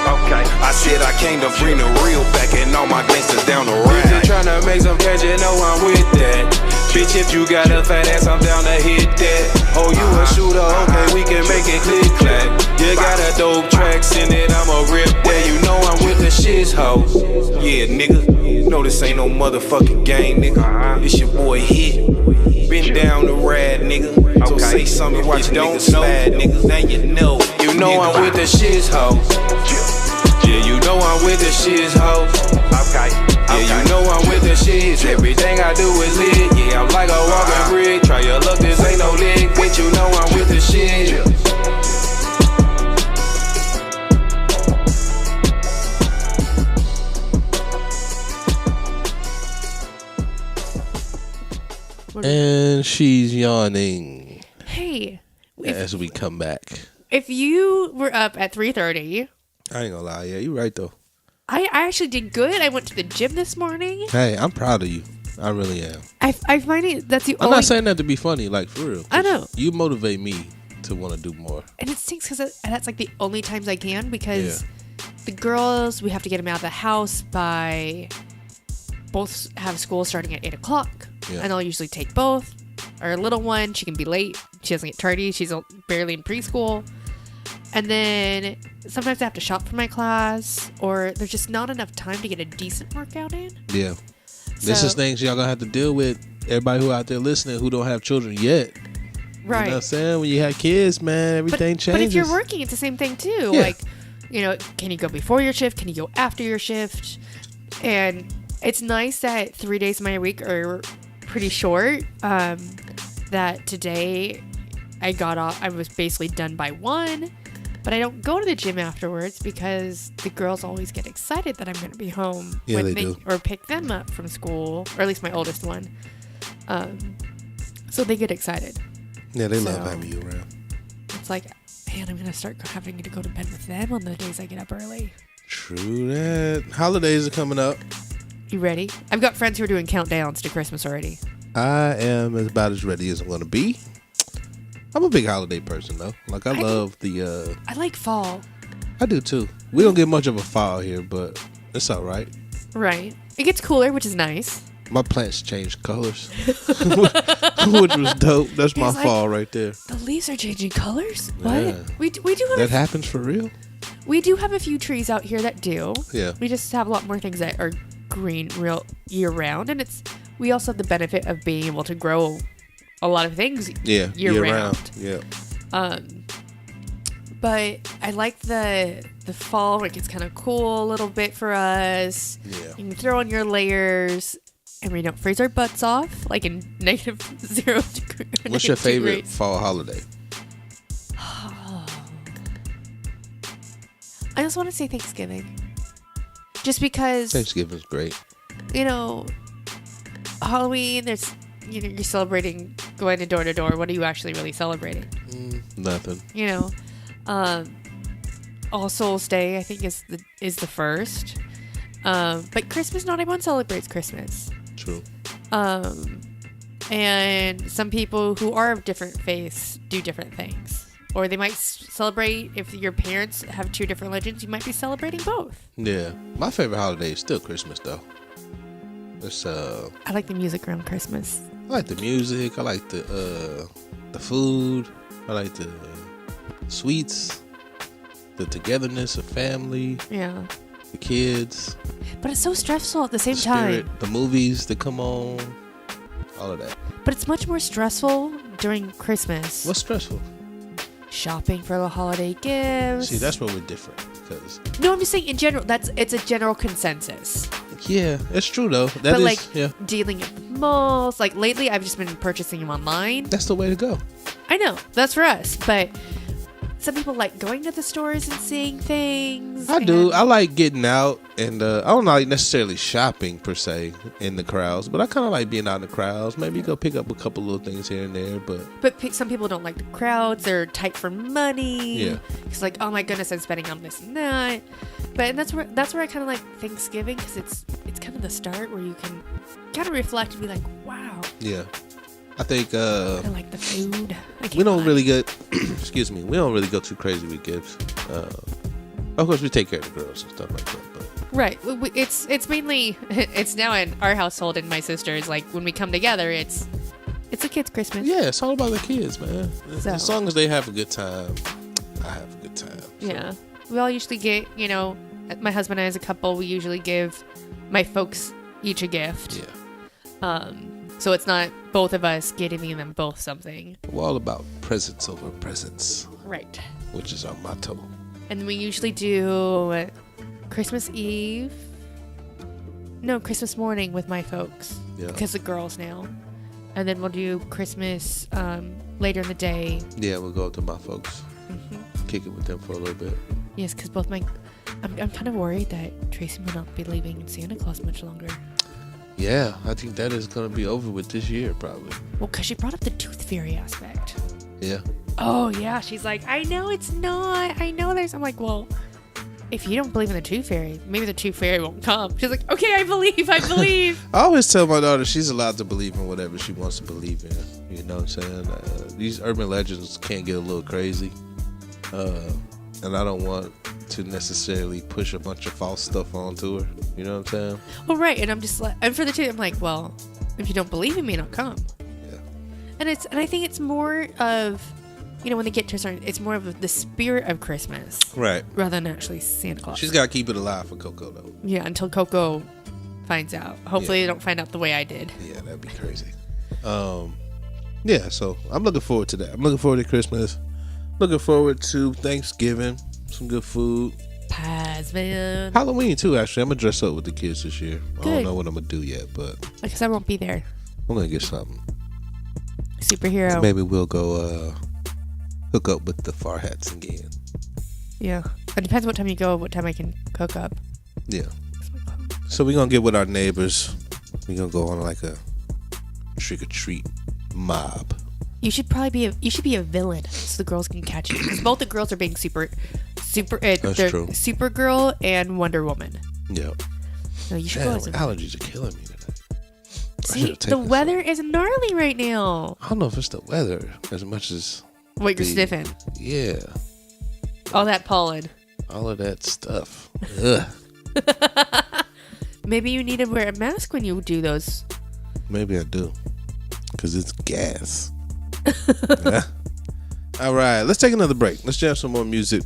Okay. I said I came to bring the real back and all my gangsters down the ride. If you're tryna make some cash, you know I'm with that. Bitch, if you got a fat ass, I'm down to hit that. Oh, you a shooter? Okay, we can make it click clack. You got a dope track, send it, I'ma rip that. You know I'm with the shits, ho. Yeah, nigga. You know this ain't no motherfucking game, nigga. It's your boy Hit. Been down the rad, nigga. So say something if you don't know, nigga. Now you know. You know I'm with the shits, ho. Yeah, you know I'm with the shits, ho. Okay. Yeah, you know I'm with the shits. Everything I do is lit. Yeah, I'm like a walking brick. Try your luck, this ain't no lick. Bitch, you know I'm with the shit. And she's yawning. Hey. As we come back. If you were up at 3:30... I ain't gonna lie, yeah, you're right though. I actually did good. I went to the gym this morning. Hey, I'm proud of you. I really am. I find it that's the I'm only... not saying that to be funny, like for real. I know. You motivate me to want to do more. And it stinks because that's like the only times I can, because the girls, we have to get them out of the house by... Both have school starting at 8 o'clock. Yeah. And I'll usually take both. Our little one, she can be late. She doesn't get tardy. She's barely in preschool. And then sometimes I have to shop for my class, or there's just not enough time to get a decent workout in. Yeah. This is things y'all gonna have to deal with. Everybody who out there listening who don't have children yet, Right. You know what I'm saying? When you have kids, man, everything changes. But if you're working, it's the same thing too. Yeah. Like, can you go before your shift? Can you go after your shift? And it's nice that 3 days of my week are pretty short. That today I got off. I was basically done by 1, but I don't go to the gym afterwards because the girls always get excited that I'm going to be home. Yeah, they do. Or pick them up from school, or at least my oldest one. So they get excited. Yeah, they love having you around. It's like, man, I'm going to start having to go to bed with them on the days I get up early. True that. Holidays are coming up. You ready? I've got friends who are doing countdowns to Christmas already. I am about as ready as I'm going to be. I'm a big holiday person, though. Like, I love the... I like fall. I do, too. We don't get much of a fall here, but it's all right. Right. It gets cooler, which is nice. My plants change colors, which was dope. That's my fall right there. The leaves are changing colors? What? Yeah. We do have that happens for real? We do have a few trees out here that do. Yeah. We just have a lot more things that are green real year round, and we also have the benefit of being able to grow a lot of things year round. Yeah. But I like the fall. It gets kind of cool a little bit for us. Yeah. You can throw on your layers, and we don't freeze our butts off like in -0 degree. What's your favorite fall holiday? I also want to say Thanksgiving. Just because Thanksgiving's great. Halloween, there's you're celebrating going to door. What are you actually really celebrating? Nothing. All Souls Day I think is the first. But Christmas, not everyone celebrates Christmas. True. And some people who are of different faiths do different things. Or they might celebrate, if your parents have 2 different religions, you might be celebrating both. Yeah. My favorite holiday is still Christmas, though. It's I like the music around Christmas. I like the music. I like the food. I like the sweets. The togetherness of family. Yeah. The kids. But it's so stressful at the same time. The movies that come on. All of that. But it's much more stressful during Christmas. What's stressful? Shopping for the holiday gifts. See, that's where we're different. Because no, I'm just saying in general. It's a general consensus. Yeah, it's true though. Dealing at malls. Like lately, I've just been purchasing them online. That's the way to go. I know that's for us, but some people like going to the stores and seeing things. I do. I like getting out, and I don't like necessarily shopping per se in the crowds, but I kind of like being out in the crowds. Maybe go pick up a couple little things here and there, but some people don't like the crowds. They're tight for money. Yeah, it's like, oh my goodness, I'm spending on this and that. But that's where I kind of like Thanksgiving, because it's kind of the start where you can kind of reflect and be like, wow. Yeah. I think I like the food. We don't really get excuse me, we don't really go too crazy with gifts. Of course we take care of the girls and stuff like that, but right. It's mainly it's now in our household and my sister's, like when we come together it's a kid's Christmas. Yeah, it's all about the kids, man. So, as long as they have a good time, I have a good time. So. Yeah. We all usually get, my husband and I as a couple, we usually give my folks each a gift. Yeah. So it's not both of us giving them both something. We're all about presents over presents. Right. Which is our motto. And we usually do Christmas morning with my folks. Yeah. Because the girls now. And then we'll do Christmas later in the day. Yeah, we'll go up to my folks. Mm-hmm. Kick it with them for a little bit. Yes, because I'm kind of worried that Tracy will not be leaving Santa Claus much longer. Yeah, I think that is going to be over with this year, probably. Well, because she brought up the tooth fairy aspect. Yeah. Oh, yeah. She's like, I know it's not. I know there's... I'm like, well, if you don't believe in the tooth fairy, maybe the tooth fairy won't come. She's like, okay, I believe. I always tell my daughter she's allowed to believe in whatever she wants to believe in. You know what I'm saying? These urban legends can get a little crazy. And I don't want to necessarily push a bunch of false stuff onto her. You know what I'm saying? Well, right. And I'm just like, and for the tooth, I'm like, well, if you don't believe in me, don't come. Yeah. And I think it's more of, when they get to a certain, it's more of the spirit of Christmas. Right. Rather than actually Santa Claus. She's got to keep it alive for Coco, though. Yeah, until Coco finds out. Hopefully they don't find out the way I did. Yeah, that'd be crazy. Yeah, so I'm looking forward to that. I'm looking forward to Christmas. Looking forward to Thanksgiving. Some good food. Pies, man. Halloween too, actually. I'm gonna dress up with the kids this year. I Good. don't know what I'm gonna do yet, but Because I won't be there. I'm gonna get something. Superhero. Maybe we'll go hook up with the far hats again. Yeah. It depends what time you go, what time I can cook up. Yeah. So we're gonna get with our neighbors. We're gonna go on like a trick or treat mob. You should be a villain so the girls can catch you. Because both the girls are being super That's they're true. Supergirl and Wonder Woman. Yeah. No, you should go Damn, as a allergies are killing me today. See, the weather is gnarly right now. I don't know if it's the weather as much as What you're sniffing. Yeah. All that pollen. All of that stuff. Ugh. Maybe you need to wear a mask when you do those. Maybe I do. Because it's gas. Yeah. All right. Let's take another break. Let's jam some more music.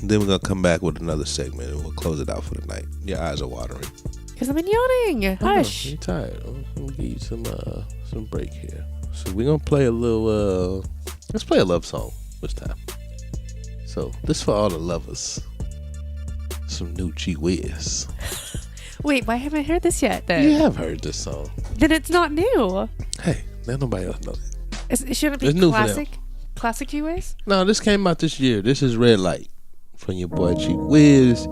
Then we're going to come back with another segment and we'll close it out for the night. Your eyes are watering. Because I've been yawning. Hush. You're tired. Let me give you some break here. So we're going to play a little, let's play a love song this time. So this for all the lovers. Some new G-Wiz. Wait, why haven't I heard this yet then? You have heard this song. Then it's not new. Hey, let nobody else know that. It shouldn't be It's new for them. classic. Classic G-Wiz? No, this came out this year. This is Red Light from your boy G-Wiz.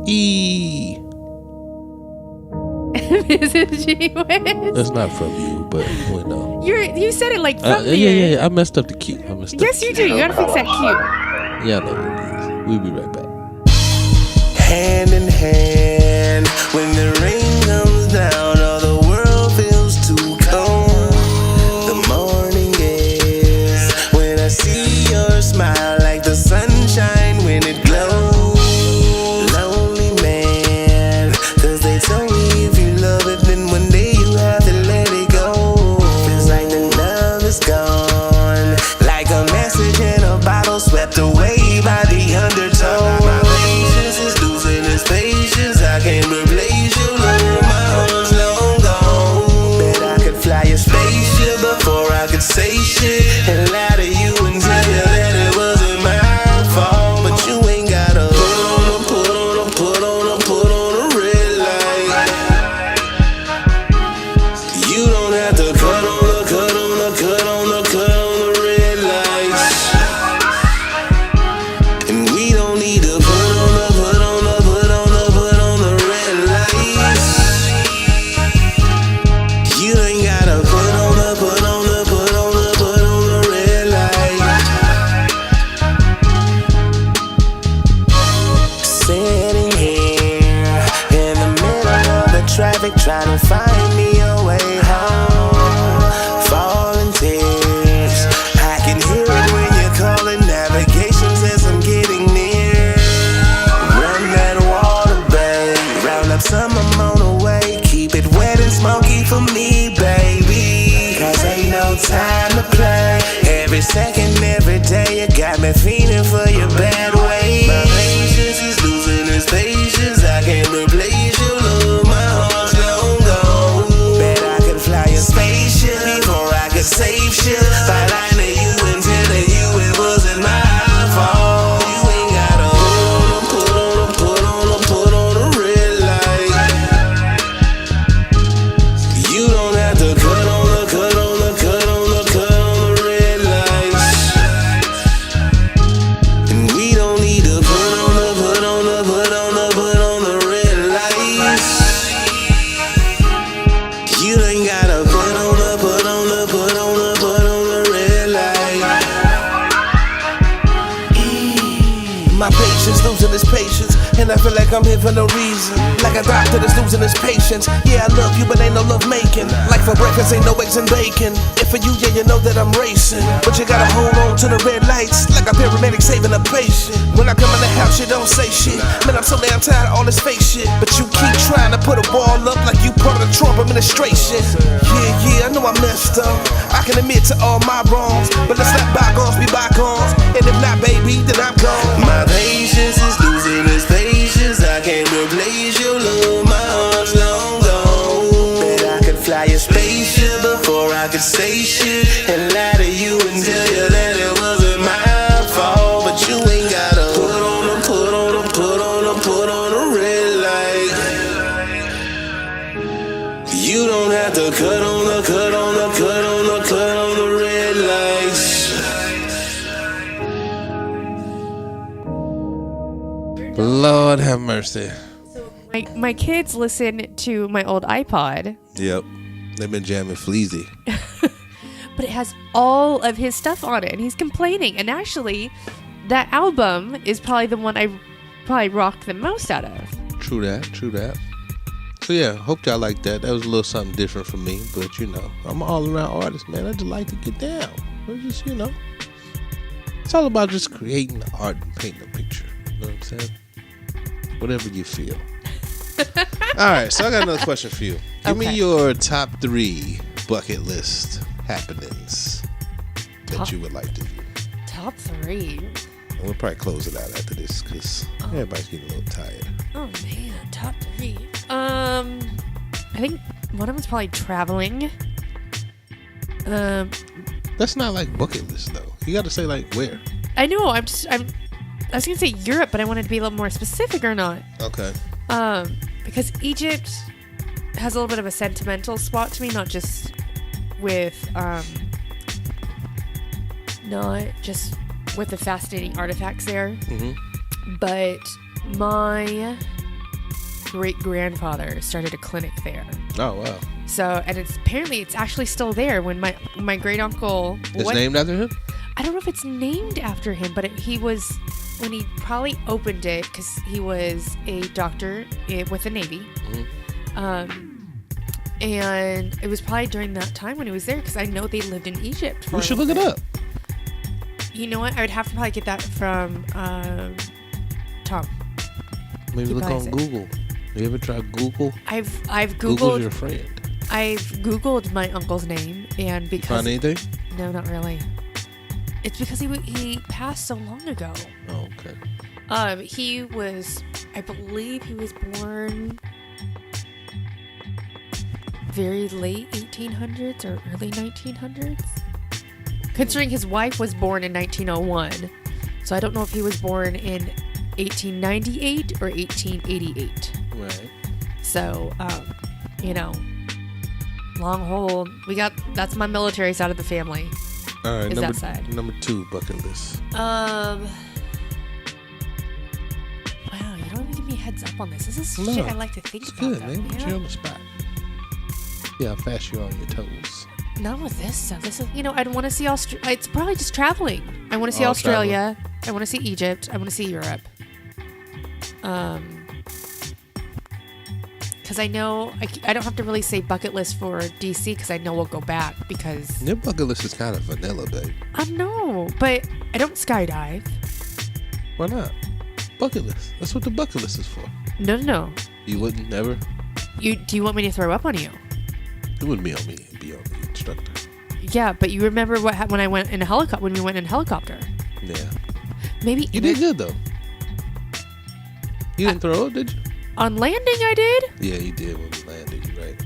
Is it G-Wiz? That's not from you, but we know. You said it like from yeah. I messed up the cue. Yes, you do. You gotta fix that cue. Yeah, I know what it is. We'll be right back. Hand in hand, when the rain comes down, all the world feels too cold. The morning is when I see your smile like the sunshine when it glows. Lonely man, 'cause they told me if you love it, then one day you have to let it go. Feels like the love is gone, like a message in a bottle swept away by the undertow. My patience is losing its patience. I can't replace you, love. My heart's long gone. Bet I could fly a spaceship before I could say shit and lie to you and tell you that it wasn't my fault. But you ain't gotta put on a red light. You don't have to cut on the red lights. And we don't need to put on the red lights. You ain't gotta put on the red light. Sitting here in the middle of the traffic, trying to find me a way home. Falling tears, I can hear it when you're calling. Navigation says I'm getting near. Run that water, babe. Round up some, I'm on the way. Keep it wet and smoky for me, baby. 'Cause ain't no time to play. Every second, every day, you got me feeling for your bad way. My patience is losing its patience. I can't replace your love. My heart's long gone. Bet I could fly a spaceship before I could save shit. By lying to you and telling you it wasn't my fault. You ain't gotta put on a red light. You don't have to cut on the red lights. And we don't need to put on the red lights. You ain't gotta put on the red light. My patience losing its patience, and I feel like I'm here for no reason. Like a doctor that's losing his patience. Yeah, I love you, but ain't no love making. Like for breakfast, ain't no eggs and bacon. If for you, yeah, you know that I'm racing. But you gotta hold on to the red lights, like a paramedic saving a patient. When I come in the house, you don't say shit. Man, I'm so damn tired of all this fake shit. But you keep trying to put a wall up like you part of the Trump administration. Yeah, I know I messed up. I can admit to all my wrongs, but let's let bygones be bygones. And if not, baby, then I'm gone. My patience is losing its patience. I can't replace your love. My heart's long gone. Bet I could fly a spaceship before I could say shit and lie Lord have mercy. My kids listen to my old iPod, Yep. They've been jamming Fleazy. but it has all of his stuff on it, and he's complaining. And actually, that album is probably the one I probably rocked the most out of. True that. So yeah, hope y'all like that. That was a little something different for me, but you know, I'm an all-around artist, man. I just like to get down. It's just, you know, it's all about just creating the art and painting a picture. You know what I'm saying? Whatever you feel. All right, so I got another question for you. Give me your top 3 bucket list happenings that you would like to do. Top 3. And we'll probably close it out after this because everybody's getting a little tired. Oh man, top 3. I think one of them's probably traveling. That's not like bucket list though. You got to say like where. I know. I was gonna say Europe, but I wanted to be a little more specific or not. Okay. Because Egypt has a little bit of a sentimental spot to me, not just with the fascinating artifacts there, but my great-grandfather started a clinic there. Oh wow. So, and it's actually still there. When my great uncle, it's named after him. I don't know if it's named after him, but when he probably opened it, because he was a doctor with the Navy. And it was probably during that time when he was there, because I know they lived in Egypt. We should look it up. You know what? I would have to probably get that from Tom. Maybe look on Google. You ever try Google? I've Googled. Google's your friend. I've Googled my uncle's name, and because find anything? No, not really. It's because he passed so long ago. Oh, okay. He was, I believe he was born very late 1800s or early 1900s. Considering his wife was born in 1901. So I don't know if he was born in 1898 or 1888. Right. So, you know, long haul. That's my military side of the family. All right, is that side. Number 2 bucket list. Wow, you don't even give me a heads up on this. This is shit I like to think it's about. Good, man. Put you on the spot. Yeah, how fast you're on your toes. Not with this stuff. This is, I'd want to see Australia. It's probably just traveling. I want to see Australia. Traveling. I want to see Egypt. I want to see Europe. Because I know I don't have to really say bucket list for DC because I know we'll go back because their bucket list is kind of vanilla, babe. I know, but I don't skydive. Why not? Bucket list. That's what the bucket list is for. No. You wouldn't never? Do you want me to throw up on you? It wouldn't be on me. It'd be on the instructor. Yeah, but you remember when I went in a helicopter? When we went in a helicopter? Yeah. Maybe you did good though. You didn't throw up, did you? On landing, I did. Yeah, you did when we landed. You're right.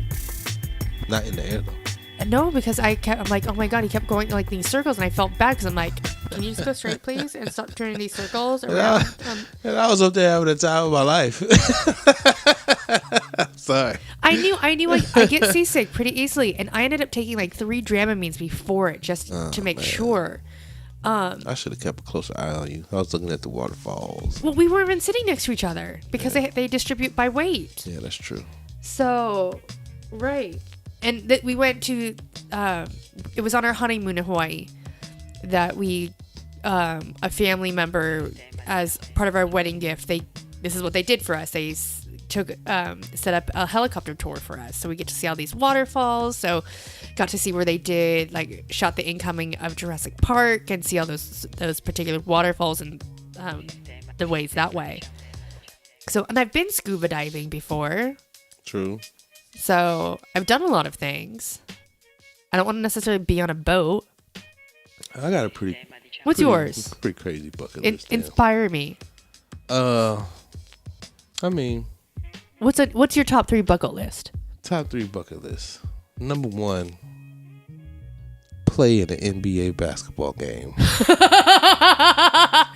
Not in the air though. No, because I'm like, oh my god, he kept going like these circles, and I felt bad because I'm like, can you just go straight, please, and stop turning these circles around? And I was up there having the time of my life. Sorry. I knew I get seasick pretty easily, and I ended up taking like 3 Dramamines before it just to make sure. I should have kept a closer eye on you. I was looking at the waterfalls. Well, we weren't even sitting next to each other because they distribute by weight. Yeah, that's true. So, right. And we went to, it was on our honeymoon in Hawaii that we, a family member, as part of our wedding gift, this is what they did for us. They set up a helicopter tour for us. So we get to see all these waterfalls. So got to see where they shot the incoming of Jurassic Park and see all those particular waterfalls and the ways that way. So, and I've been scuba diving before. True. So I've done a lot of things. I don't want to necessarily be on a boat. I got a What's yours? Pretty crazy bucket list. Inspire me. I mean, what's your top 3 bucket list? Top 3 bucket list. Number 1, play in an NBA basketball game.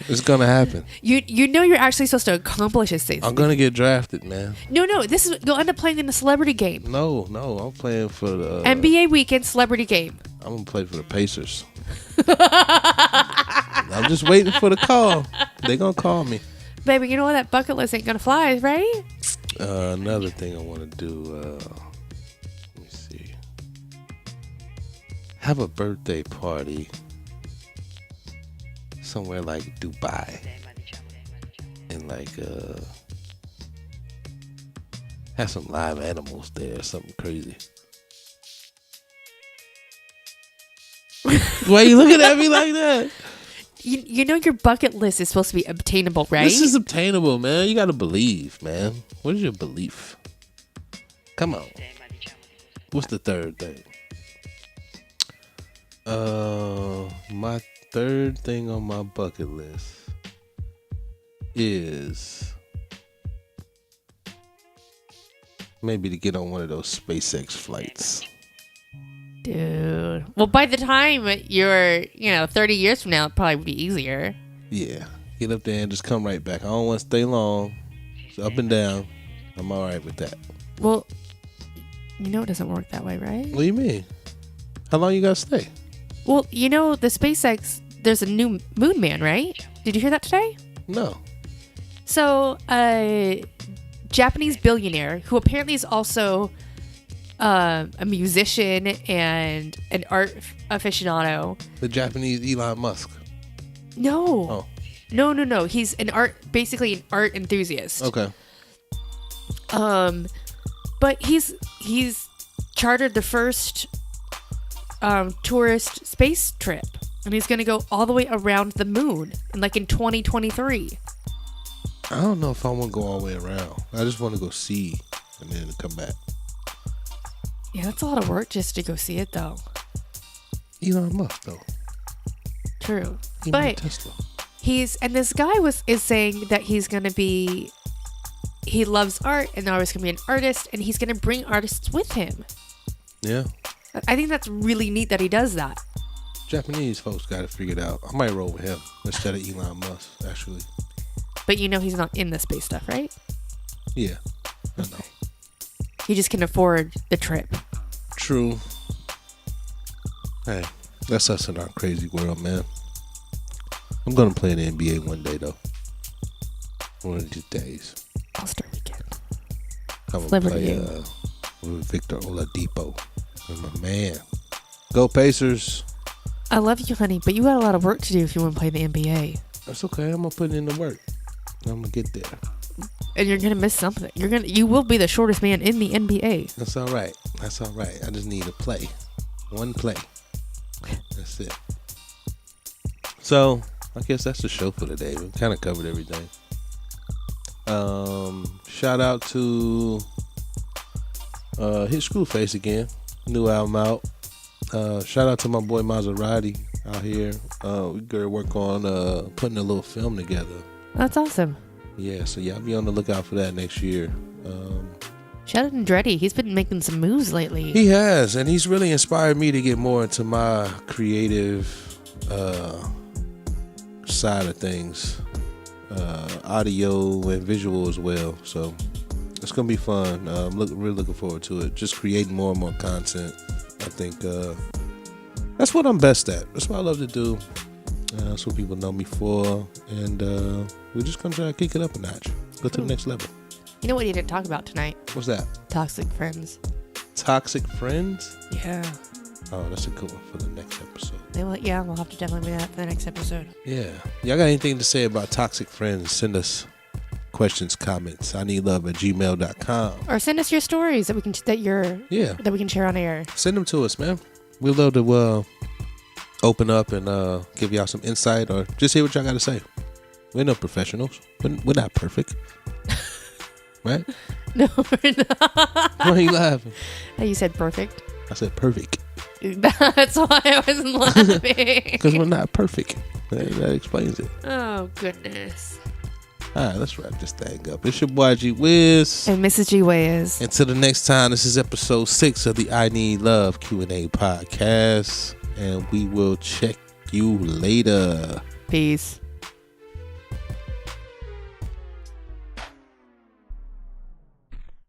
It's gonna happen. You know you're actually supposed to accomplish this thing. I'm gonna get drafted, man. No, you'll end up playing in the celebrity game. No, I'm playing for the NBA weekend celebrity game. I'm gonna play for the Pacers. I'm just waiting for the call. They gonna call me. Baby, you know what? That bucket list ain't gonna fly, right? Another thing I want to do, let me see. Have a birthday party somewhere like Dubai. And like, have some live animals there, something crazy. Why are you looking at me like that? You know your bucket list is supposed to be obtainable, right? This is obtainable, man. You gotta believe, man. What is your belief? Come on. What's the third thing? My third thing on my bucket list is maybe to get on one of those SpaceX flights. Dude. Well, by the time you're, 30 years from now, it probably would be easier. Yeah. Get up there and just come right back. I don't want to stay long. It's up and down. I'm all right with that. Well, it doesn't work that way, right? What do you mean? How long you got to stay? Well, the SpaceX, there's a new moon man, right? Did you hear that today? No. So, a Japanese billionaire who apparently is also a musician and an art aficionado. The Japanese Elon Musk. No. Oh. No. He's basically an art enthusiast. Okay. But he's chartered the first tourist space trip, and he's gonna go all the way around the moon in 2023. I don't know if I want to go all the way around. I just want to go see and then come back. Yeah, that's a lot of work just to go see it, though. Elon Musk, though. True. He but made Tesla. this guy is saying that he's gonna be, he loves art and now he's gonna be an artist and he's gonna bring artists with him. Yeah. I think that's really neat that he does that. Japanese folks got it figured out. I might roll with him instead of Elon Musk, actually. But he's not in the space stuff, right? Yeah. I know. He just can afford the trip. True. Hey, that's us in our crazy world, man. I'm going to play in the NBA one day, though. One of these days. All-Star weekend. I'm going to play with Victor Oladipo and my man. Go Pacers. I love you, honey, but you got a lot of work to do if you want to play the NBA. That's okay. I'm going to put in the work. I'm going to get there. And you're gonna miss something. You will be the shortest man in the NBA. That's all right. I just need to play. One play. That's it. So, I guess that's the show for today. We kind of covered everything. Shout out to Hit Skrewface again. New album out. Shout out to my boy Maserati out here. We gotta work on putting a little film together. That's awesome. Yeah, so y'all be on the lookout for that next year. Shout out to Andretti. He's been making some moves lately. He has, and he's really inspired me to get more into my creative side of things, audio and visual as well. So it's gonna be fun. I'm really looking forward to it. Just creating more and more content. I think that's what I'm best at. That's what I love to do. That's what people know me for, and we're just gonna try to kick it up a notch, go to the next level. You know what you didn't talk about tonight? What's that? Toxic friends. Toxic friends? Yeah. Oh, that's a good one for the next episode. Yeah, we'll have to definitely do that for the next episode. Yeah. Y'all got anything to say about toxic friends? Send us questions, comments. iKneadLove@gmail.com. Or send us your stories that we can share on air. Send them to us, man. We'd love to open up and give y'all some insight or just hear what y'all got to say. We're no professionals. We're not perfect. Right? No, we're not. Why are you laughing? You said perfect. I said perfect. That's why I wasn't laughing. Because we're not perfect. That explains it. Oh, goodness. All right, let's wrap this thing up. It's your boy G-Wiz. And Mrs. G-Wiz. Until the next time, this is episode 6 of the I Need Love Q&A podcast. And we will check you later. Peace.